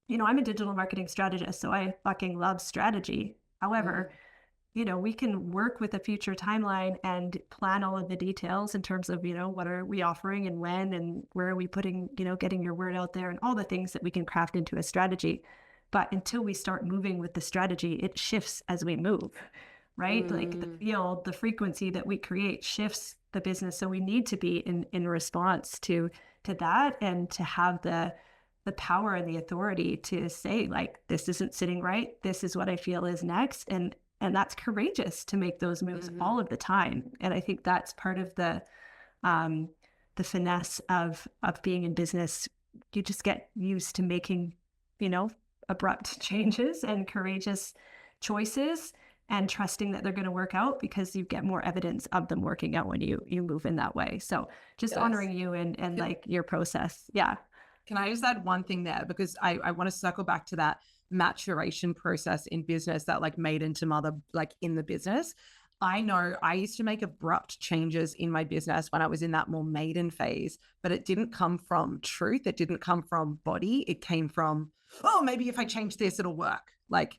I'm a digital marketing strategist, so I fucking love strategy. However, we can work with a future timeline and plan all of the details in terms of, what are we offering and when, and where are we putting, getting your word out there, and all the things that we can craft into a strategy. But until we start moving with the strategy, it shifts as we move, right? Like the field, the frequency that we create shifts the business. So we need to be in response to that, and to have the power and the authority to say, like, this isn't sitting right. This is what I feel is next. And that's courageous to make those moves all of the time. And I think that's part of the finesse of being in business. You just get used to making, abrupt changes and courageous choices, and trusting that they're going to work out, because you get more evidence of them working out when you move in that way. So just honoring you and like your process. Yeah. Can I just add one thing there? Because I want to circle back to that maturation process in business, that like Maiden to mother, like in the business. I know I used to make abrupt changes in my business when I was in that more maiden phase, but it didn't come from truth. It didn't come from body. It came from, oh, maybe if I change this, it'll work. Like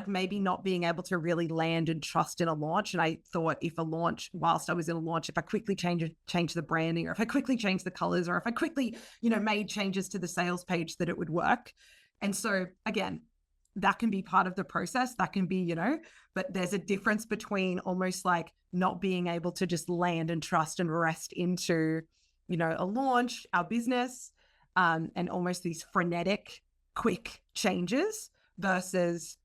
maybe not being able to really land and trust in a launch. And I thought if a launch, whilst I was in a launch, if I quickly change the branding, or if I quickly change the colors, or if I quickly, made changes to the sales page, that it would work. And so again, that can be part of the process. That can be, but there's a difference between almost like not being able to just land and trust and rest into, a launch, our business, and almost these frenetic, quick changes versus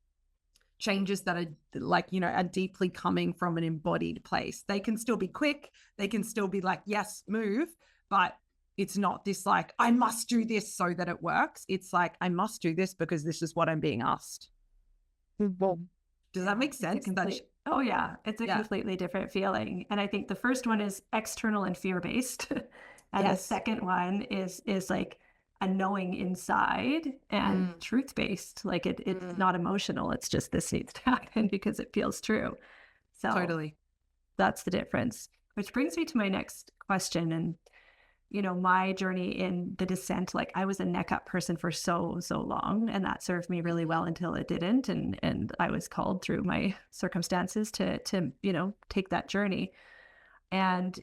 changes that are like, are deeply coming from an embodied place. They can still be quick. They can still be like, yes, move, but it's not this like, I must do this so that it works. It's like, I must do this because this is what I'm being asked. Well, does that make sense? Oh yeah. It's a completely different feeling. And I think the first one is external and fear-based. And the second one is like a knowing inside and truth-based. Like it's not emotional. It's just, this needs to happen because it feels true. So totally. That's the difference, which brings me to my next question. And my journey in the descent, like I was a neck up person for so long, and that served me really well until it didn't. And I was called through my circumstances to take that journey. And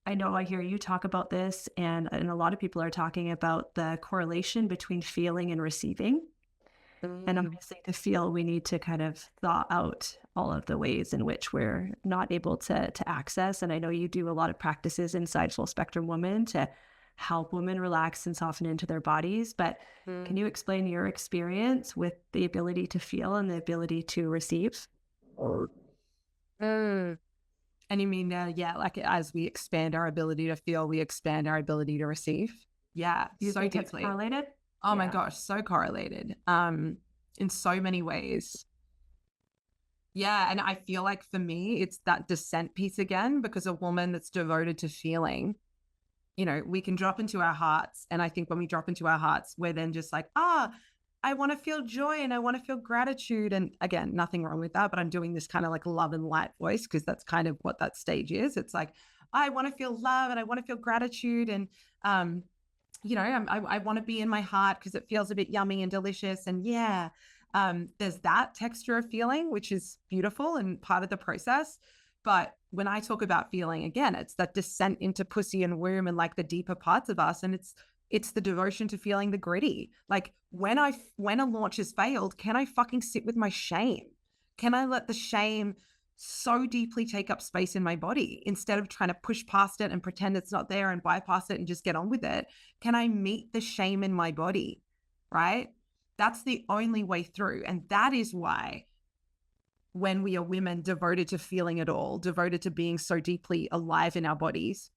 I know I hear you talk about this, and a lot of people are talking about the correlation between feeling and receiving. And obviously to feel, we need to kind of thaw out all of the ways in which we're not able to access. And I know you do a lot of practices inside Full Spectrum Women to help women relax and soften into their bodies. But can you explain your experience with the ability to feel and the ability to receive? And you mean, like as we expand our ability to feel, we expand our ability to receive? Yeah, you so think deeply. It's correlated? Oh my gosh, so correlated in so many ways. Yeah, and I feel like for me, it's that descent piece again, because a woman that's devoted to feeling, we can drop into our hearts. And I think when we drop into our hearts, we're then just like, I want to feel joy and I want to feel gratitude. And again, nothing wrong with that, but I'm doing this kind of like love and light voice because that's kind of what that stage is. It's like, I want to feel love and I want to feel gratitude. And, I want to be in my heart because it feels a bit yummy and delicious. And there's that texture of feeling, which is beautiful and part of the process. But when I talk about feeling, again, it's that descent into pussy and womb and like the deeper parts of us. And it's the devotion to feeling the gritty. Like when a launch has failed, can I fucking sit with my shame? Can I let the shame so deeply take up space in my body instead of trying to push past it and pretend it's not there and bypass it and just get on with it? Can I meet the shame in my body? Right? That's the only way through. And that is why when we are women devoted to feeling it all, devoted to being so deeply alive in our bodies,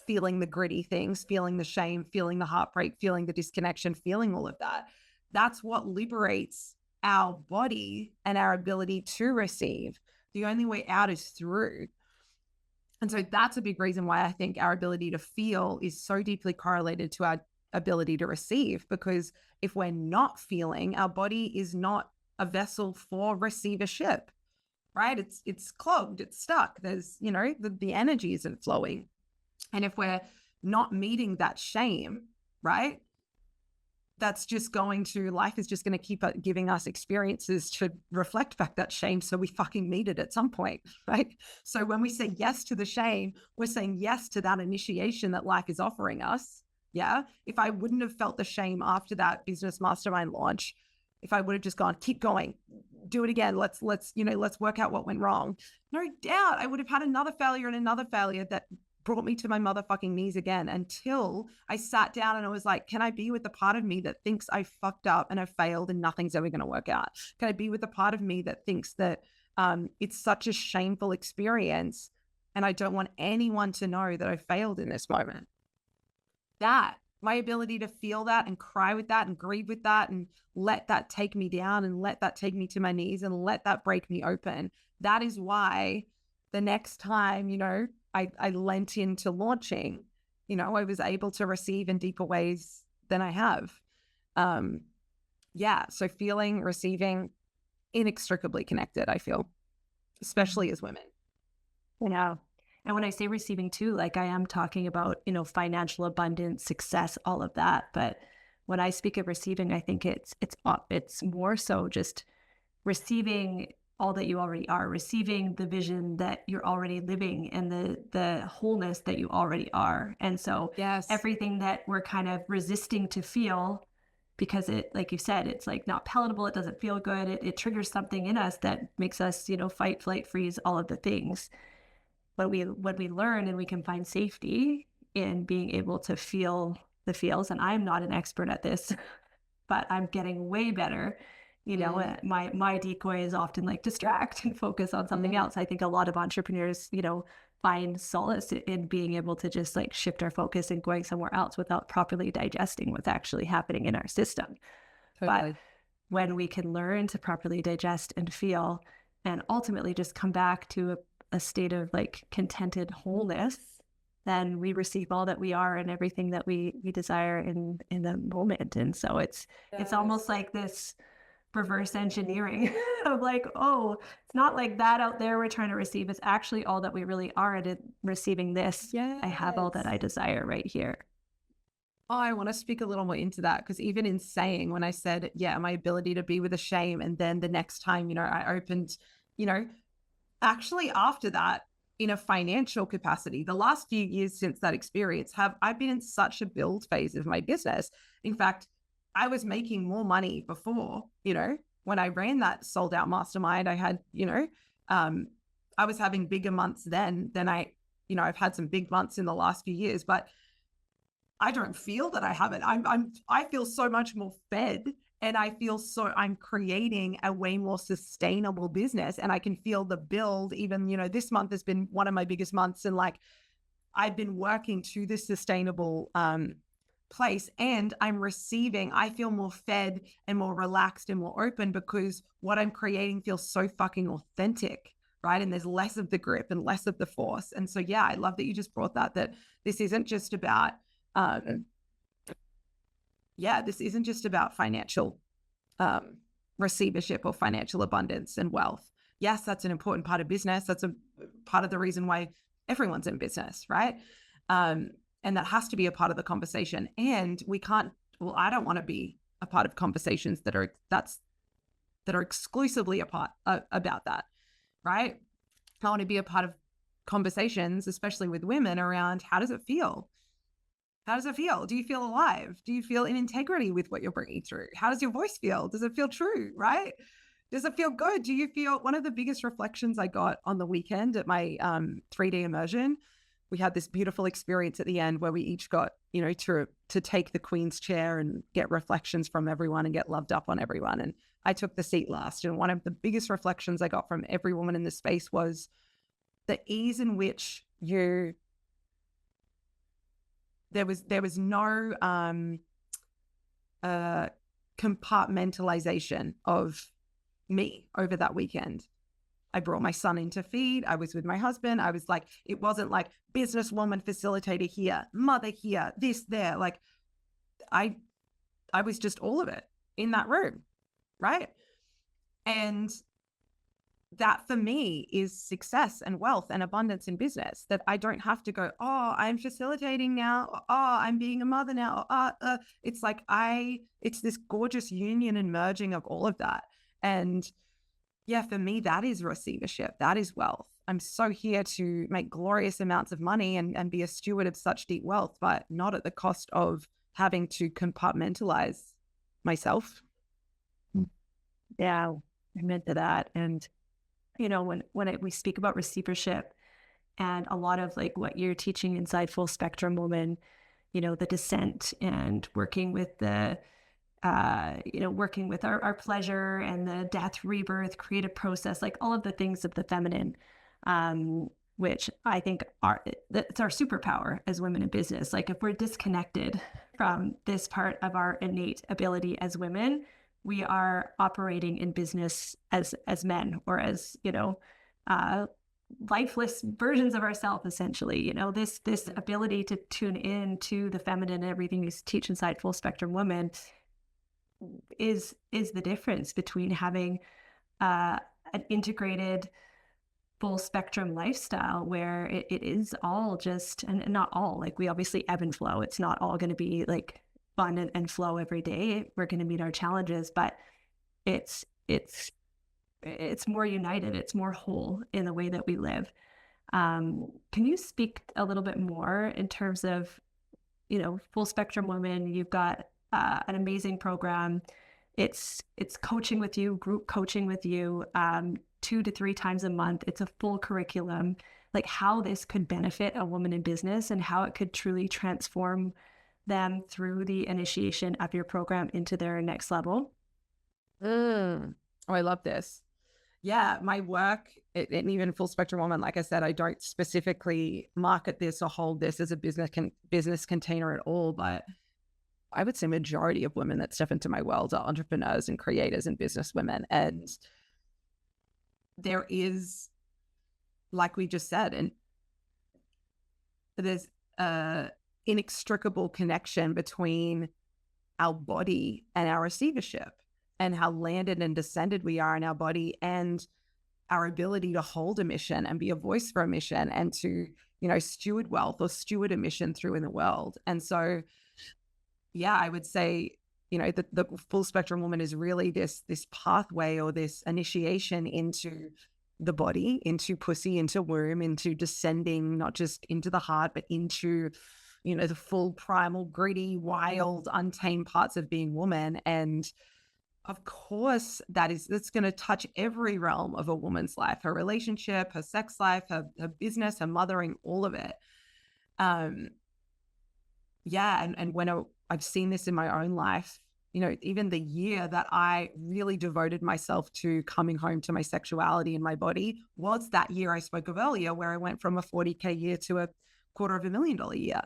feeling the gritty things, feeling the shame, feeling the heartbreak, feeling the disconnection, feeling all of that, that's what liberates our body and our ability to receive. The only way out is through. And so that's a big reason why I think our ability to feel is so deeply correlated to our ability to receive, because if we're not feeling, our body is not a vessel for receivership, right? It's clogged, it's stuck. There's, the energy isn't flowing. And if we're not meeting that shame, right, that's just life is just going to keep giving us experiences to reflect back that shame. So we fucking meet it at some point, right? So when we say yes to the shame, we're saying yes to that initiation that life is offering us. Yeah. If I wouldn't have felt the shame after that business mastermind launch, if I would have just gone, keep going, do it again. Let's work out what went wrong. No doubt I would have had another failure and another failure that brought me to my motherfucking knees again, until I sat down and I was like, can I be with the part of me that thinks I fucked up and I failed and nothing's ever going to work out? Can I be with the part of me that thinks that it's such a shameful experience and I don't want anyone to know that I failed in this moment? That, my ability to feel that and cry with that and grieve with that and let that take me down and let that take me to my knees and let that break me open. That is why the next time, I lent into launching, I was able to receive in deeper ways than I have. So feeling, receiving, inextricably connected, I feel, especially as women. You know, and when I say receiving too, like I am talking about, financial abundance, success, all of that. But when I speak of receiving, I think it's more so just receiving all that you already are, receiving the vision that you're already living and the wholeness that you already are. And so Yes. everything that we're kind of resisting to feel, because it, like you said, it's like not palatable, it doesn't feel good, it triggers something in us that makes us, fight, flight, freeze, all of the things. When we learn and we can find safety in being able to feel the feels, and I'm not an expert at this, but I'm getting way better. My decoy is often like distract and focus on something else. I think a lot of entrepreneurs, find solace in being able to just like shift our focus and going somewhere else without properly digesting what's actually happening in our system. Totally. But when we can learn to properly digest and feel and ultimately just come back to a state of like contented wholeness, then we receive all that we are and everything that we desire in the moment. And so it's almost like this reverse engineering of like, oh, it's not like that out there we're trying to receive. It's actually all that we really are. And receiving this, I have all that I desire right here. Oh, I want to speak a little more into that, because even in saying, when I said, my ability to be with a shame, and then the next time, I opened, actually after that, in a financial capacity, the last few years since that experience, I've been in such a build phase of my business. In fact, I was making more money before, when I ran that sold out mastermind. I had, I was having bigger months then than I've had some big months in the last few years, but I don't feel that I have it. I feel so much more fed, and I feel I'm creating a way more sustainable business, and I can feel the build. Even, this month has been one of my biggest months, and like I've been working to this sustainable place, and I'm receiving. I feel more fed and more relaxed and more open because what I'm creating feels so fucking authentic, right? And there's less of the grip and less of the force. And so, I love that you just brought that this isn't just about this isn't just about financial receivership or financial abundance and wealth. Yes, that's an important part of business. That's a part of the reason why everyone's in business, right? And that has to be a part of the conversation. And I don't want to be a part of conversations that are exclusively about that, right? I want to be a part of conversations, especially with women, around how does it feel? How does it feel? Do you feel alive? Do you feel in integrity with what you're bringing through? How does your voice feel? Does it feel true, right? Does it feel good? Do you feel, one of the biggest reflections I got on the weekend at my 3D immersion, we had this beautiful experience at the end where we each got, to take the Queen's chair and get reflections from everyone and get loved up on everyone. And I took the seat last. And one of the biggest reflections I got from every woman in the space was the ease in which there was no compartmentalization of me over that weekend. I brought my son in to feed. I was with my husband. I was like, it wasn't like businesswoman, facilitator here, mother here, this, there. Like I was just all of it in that room, right? And that for me is success and wealth and abundance in business, that I don't have to go, oh, I'm facilitating now. Or, oh, I'm being a mother now. It's like it's this gorgeous union and merging of all of that. And for me, that is receivership. That is wealth. I'm so here to make glorious amounts of money and be a steward of such deep wealth, but not at the cost of having to compartmentalize myself. Yeah, I'm into that. And when we speak about receivership, and a lot of like what you're teaching inside Full Spectrum Woman, the descent and working with working with our pleasure and the death, rebirth, creative process, like all of the things of the feminine, which I think it's our superpower as women in business. Like if we're disconnected from this part of our innate ability as women, we are operating in business as men, or as, lifeless versions of ourselves, essentially. This ability to tune in to the feminine and everything you teach inside Full Spectrum Woman is the difference between having an integrated full spectrum lifestyle where it is all just, and not all, like we obviously ebb and flow. It's not all going to be like fun and flow every day. We're going to meet our challenges, but it's more united. It's more whole in the way that we live. Can you speak a little bit more in terms of, full spectrum women? You've got an amazing program. It's coaching with you, group coaching with you, 2 to 3 times a month. It's a full curriculum, like how this could benefit a woman in business and how it could truly transform them through the initiation of your program into their next level. Oh, I love this. Yeah, my work, and even Full Spectrum Woman, like I said, I don't specifically market this or hold this as a business container at all, but I would say majority of women that step into my world are entrepreneurs and creators and business women. And there is, like we just said, and there's a inextricable connection between our body and our receivership, and how landed and descended we are in our body, and our ability to hold a mission and be a voice for a mission, and to, steward wealth or steward a mission through in the world. And so, yeah, I would say, the Full Spectrum Woman is really this pathway or this initiation into the body, into pussy, into womb, into descending, not just into the heart, but into, the full primal, gritty, wild, untamed parts of being woman. And of course, that's going to touch every realm of a woman's life, her relationship, her sex life, her business, her mothering, all of it. Yeah. And when I've seen this in my own life, even the year that I really devoted myself to coming home to my sexuality and my body was that year I spoke of earlier, where I went from a 40K year to a $250,000 year.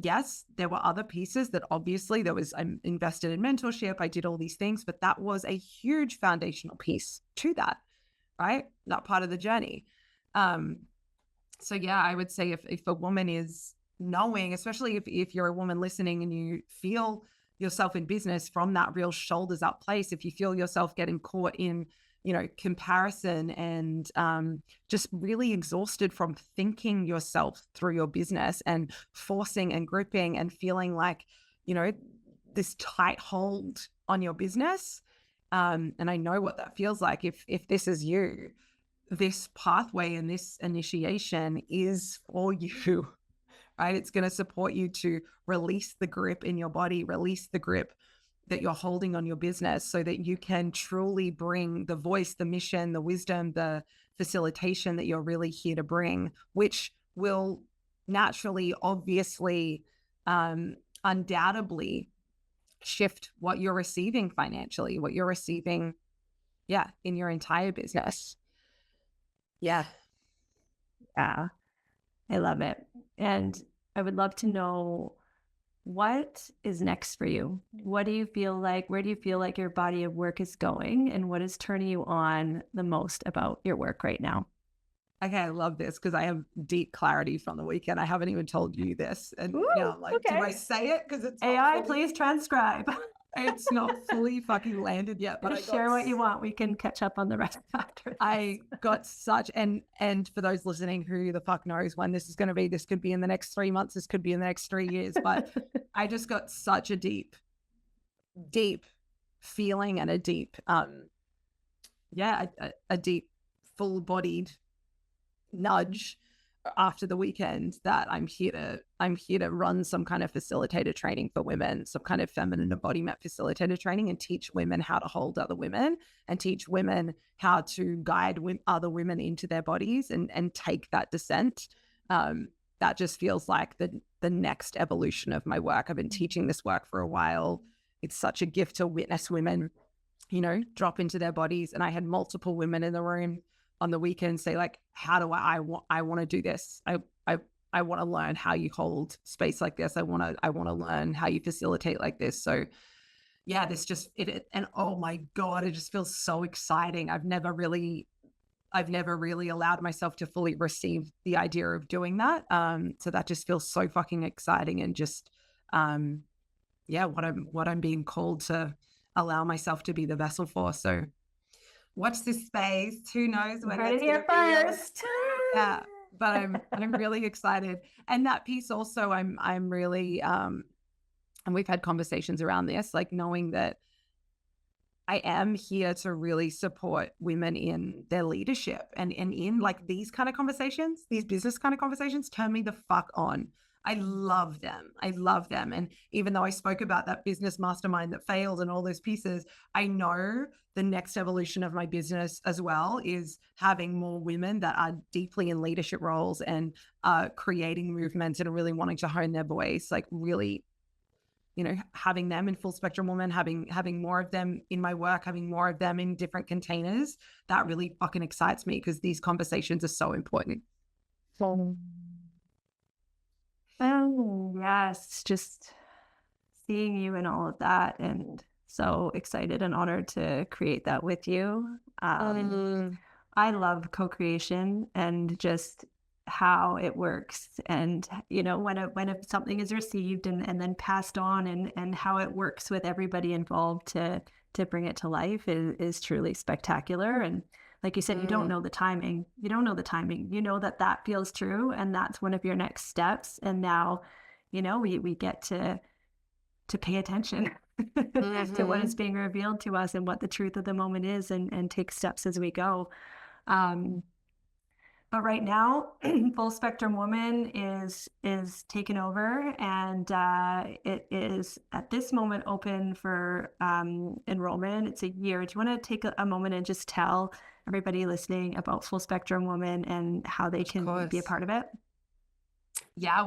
Yes, there were other pieces that obviously I invested in mentorship. I did all these things, but that was a huge foundational piece to that, right? That part of the journey. So yeah, I would say if a woman is knowing, especially if you're a woman listening and you feel yourself in business from that real shoulders up place, if you feel yourself getting caught in, comparison and just really exhausted from thinking yourself through your business and forcing and gripping and feeling like, this tight hold on your business. And I know what that feels like. If this is you, this pathway and this initiation is for you, right? It's going to support you to release the grip in your body, release the grip that you're holding on your business, so that you can truly bring the voice, the mission, the wisdom, the facilitation that you're really here to bring, which will naturally, obviously, undoubtedly shift what you're receiving financially, what you're receiving, in your entire business. Yeah. Yeah, I love it. And I would love to know, what is next for you? What do you feel like? Where do you feel like your body of work is going? And what is turning you on the most about your work right now? Okay, I love this because I have deep clarity from the weekend. I haven't even told you this. And Ooh, I'm like, okay. Do I say it? Because it's AI, please transcribe. It's not fully fucking landed yet. But Just share what you want. We can catch up on the rest after this. I got such, and for those listening, who the fuck knows when this is going to be? This could be in the next 3 months. This could be in the next 3 years. But I just got such a deep feeling and a deep, a deep, full-bodied nudge after the weekend that I'm here to run some kind of facilitator training for women, some kind of feminine embodiment facilitator training, and teach women how to hold other women and teach women how to guide other women into their bodies and take that descent. That just feels like the next evolution of my work. I've been teaching this work for a while. It's such a gift to witness women, drop into their bodies. And I had multiple women in the room on the weekend say, like, how do I want to do this? I want to learn how you hold space like this. I want to learn how you facilitate like this. So yeah, this just and oh my God, it just feels so exciting. I've never really allowed myself to fully receive the idea of doing that. So that just feels so fucking exciting, and just what I'm being called to allow myself to be the vessel for. So watch this space. Who knows when Heard that's it here gonna be. first. Yeah, but I'm really excited. And that piece also, I'm really and we've had conversations around this, like knowing that I am here to really support women in their leadership and in like these kind of conversations, these business kind of conversations turn me the fuck on. I love them. I love them. And even though I spoke about that business mastermind that failed and all those pieces, I know the next evolution of my business as well is having more women that are deeply in leadership roles and creating movements and really wanting to hone their voice, like really, you know, having them in full spectrum women, having more of them in my work, having more of them in different containers. That really fucking excites me because these conversations are so important. Oh, yes, just seeing you and all of that, and so excited and honored to create that with you. I love co-creation and just how it works, and you know, when something is received and then passed on, and how it works with everybody involved to bring it to life is truly spectacular. And like you said, you don't know the timing. You don't know the timing. You know that feels true, and that's one of your next steps. And now, you know, we get to pay attention to what is being revealed to us and what the truth of the moment is, and take steps as we go. But right now, Full Spectrum Woman is taken over, and it is at this moment open for enrollment. It's a year. Do you want to take a moment and just tell everybody listening about Full Spectrum Woman and how they can be a part of it? Yeah,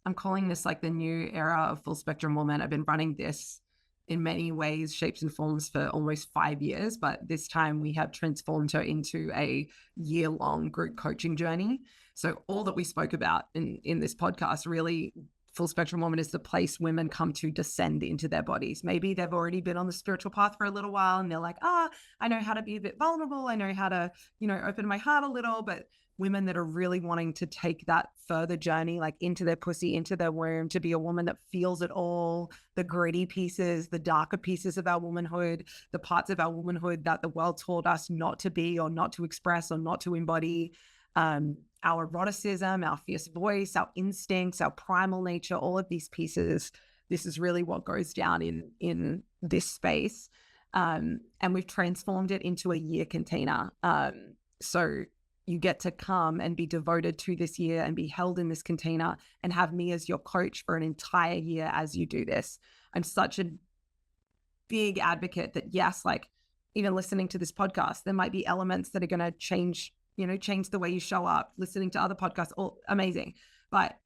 I'm calling this like the new era of Full Spectrum Woman. I've been running this in many ways, shapes and forms for almost 5 years, but this time we have transformed her into a year-long group coaching journey. So all that we spoke about in this podcast, really, Full Spectrum Woman is the place women come to descend into their bodies. Maybe they've already been on the spiritual path for a little while and they're like, I know how to be a bit vulnerable. I know how to, you know, open my heart a little, but women that are really wanting to take that further journey, like into their pussy, into their womb, to be a woman that feels it all, the gritty pieces, the darker pieces of our womanhood, the parts of our womanhood that the world taught us not to be or not to express or not to embody, our eroticism, our fierce voice, our instincts, our primal nature, all of these pieces. This is really what goes down in this space. And we've transformed it into a year container. So you get to come and be devoted to this year and be held in this container and have me as your coach for an entire year as you do this. I'm such a big advocate that, yes, like even listening to this podcast, there might be elements that are going to change the way you show up. Listening to other podcasts, all amazing. But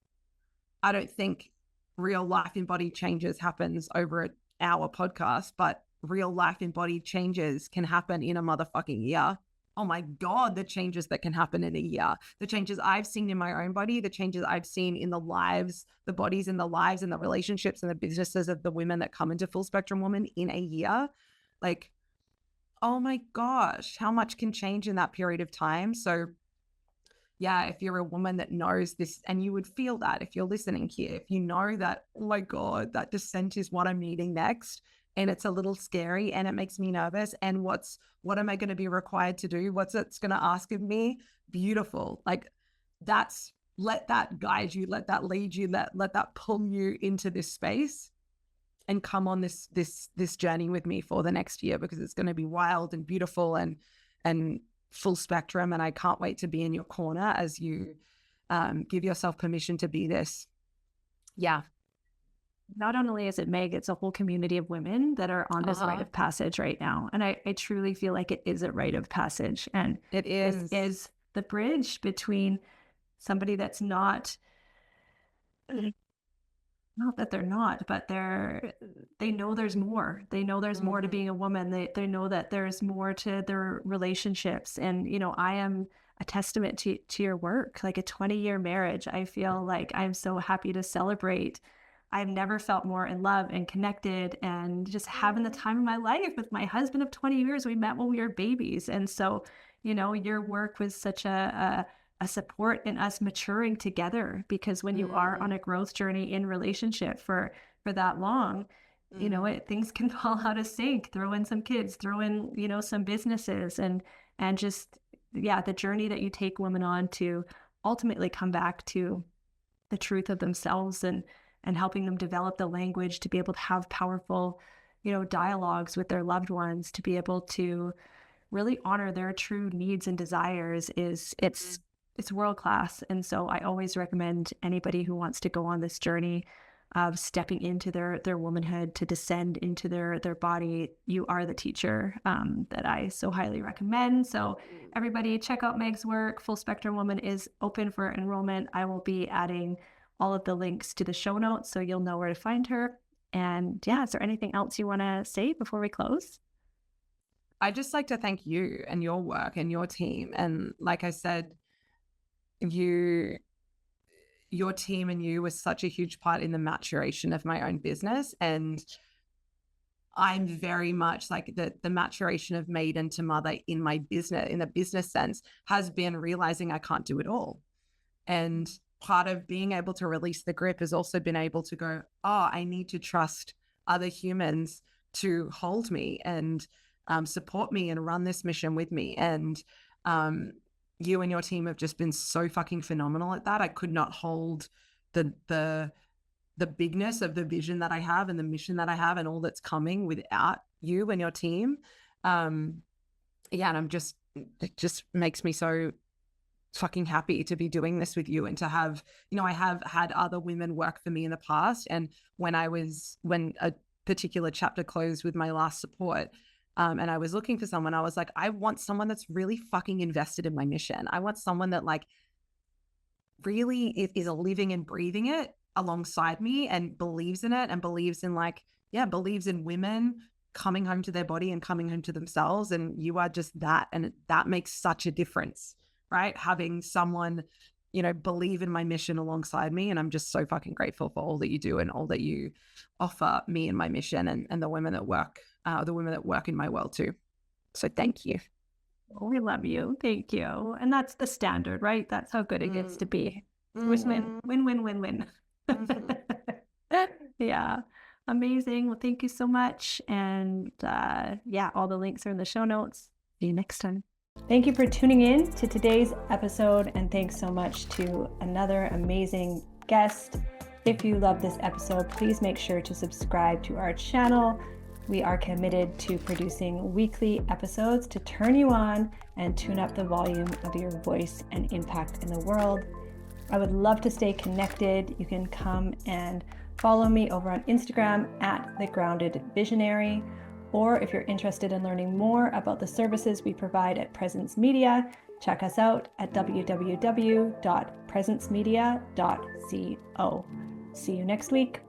I don't think real life embodied changes happens over an hour podcast, but real life embodied changes can happen in a motherfucking year. Oh my God, the changes that can happen in a year, the changes I've seen in my own body, the changes I've seen in the lives, the bodies and the lives and the relationships and the businesses of the women that come into Full Spectrum Woman in a year. Like, oh my gosh, how much can change in that period of time? So yeah, if you're a woman that knows this, and you would feel that if you're listening here, if you know that, oh my God, that descent is what I'm needing next, and it's a little scary and it makes me nervous, and what am I going to be required to do? What's it's going to ask of me? Beautiful. Like let that guide you, let that lead you, let that pull you into this space and come on this journey with me for the next year, because it's going to be wild and beautiful and full spectrum. And I can't wait to be in your corner as you give yourself permission to be this. Yeah. Not only is it Meg, it's a whole community of women that are on this rite of passage right now. And I truly feel like it is a rite of passage. And it is the bridge between somebody that's not that they're not, but they know there's more. They know there's more to being a woman. They know that there's more to their relationships. And, you know, I am a testament to your work, like a 20-year marriage. I feel like I'm so happy to celebrate. I've never felt more in love and connected and just having the time of my life with my husband of 20 years. We met when we were babies. And so, you know, your work was such a support in us maturing together, because when you are on a growth journey in relationship for that long, you know, things can fall out of sync. Throw in some kids, throw in, you know, some businesses, and just, yeah, the journey that you take women on to ultimately come back to the truth of themselves, and helping them develop the language to be able to have powerful, you know, dialogues with their loved ones, to be able to really honor their true needs and desires, it's world class. And so I always recommend anybody who wants to go on this journey of stepping into their womanhood, to descend into their body. You are the teacher, that I so highly recommend. So everybody check out Meg's work. Full Spectrum Woman is open for enrollment. I will be adding all of the links to the show notes, so you'll know where to find her. And yeah, is there anything else you want to say before we close? I'd just like to thank you and your work and your team. And like I said, your team and you was such a huge part in the maturation of my own business. And I'm very much like the maturation of Maiden to Mother in my business, in the business sense, has been realizing I can't do it all. And part of being able to release the grip has also been able to go, oh, I need to trust other humans to hold me and support me and run this mission with me. And you and your team have just been so fucking phenomenal at that. I could not hold the bigness of the vision that I have and the mission that I have and all that's coming without you and your team. And it just makes me so fucking happy to be doing this with you, and to have, you know, I have had other women work for me in the past. And when a particular chapter closed with my last support, and I was looking for someone, I was like, I want someone that's really fucking invested in my mission. I want someone that like really is living and breathing it alongside me and believes in it, and believes in believes in women coming home to their body and coming home to themselves. And you are just that. And that makes such a difference, right? Having someone, you know, believe in my mission alongside me. And I'm just so fucking grateful for all that you do and all that you offer me and my mission, and the women that work in my world too. So thank you. Oh, we love you. Thank you. And that's the standard, right? That's how good it gets to be. Win, win, win, win, win. Yeah. Amazing. Well, thank you so much. And all the links are in the show notes. See you next time. Thank you for tuning in to today's episode, and thanks so much to another amazing guest. If you love this episode, please make sure to subscribe to our channel. We are committed to producing weekly episodes to turn you on and tune up the volume of your voice and impact in the world. I would love to stay connected. You can come and follow me over on Instagram at The Grounded Visionary. Or if you're interested in learning more about the services we provide at Presence Media, check us out at www.presencemedia.co. See you next week.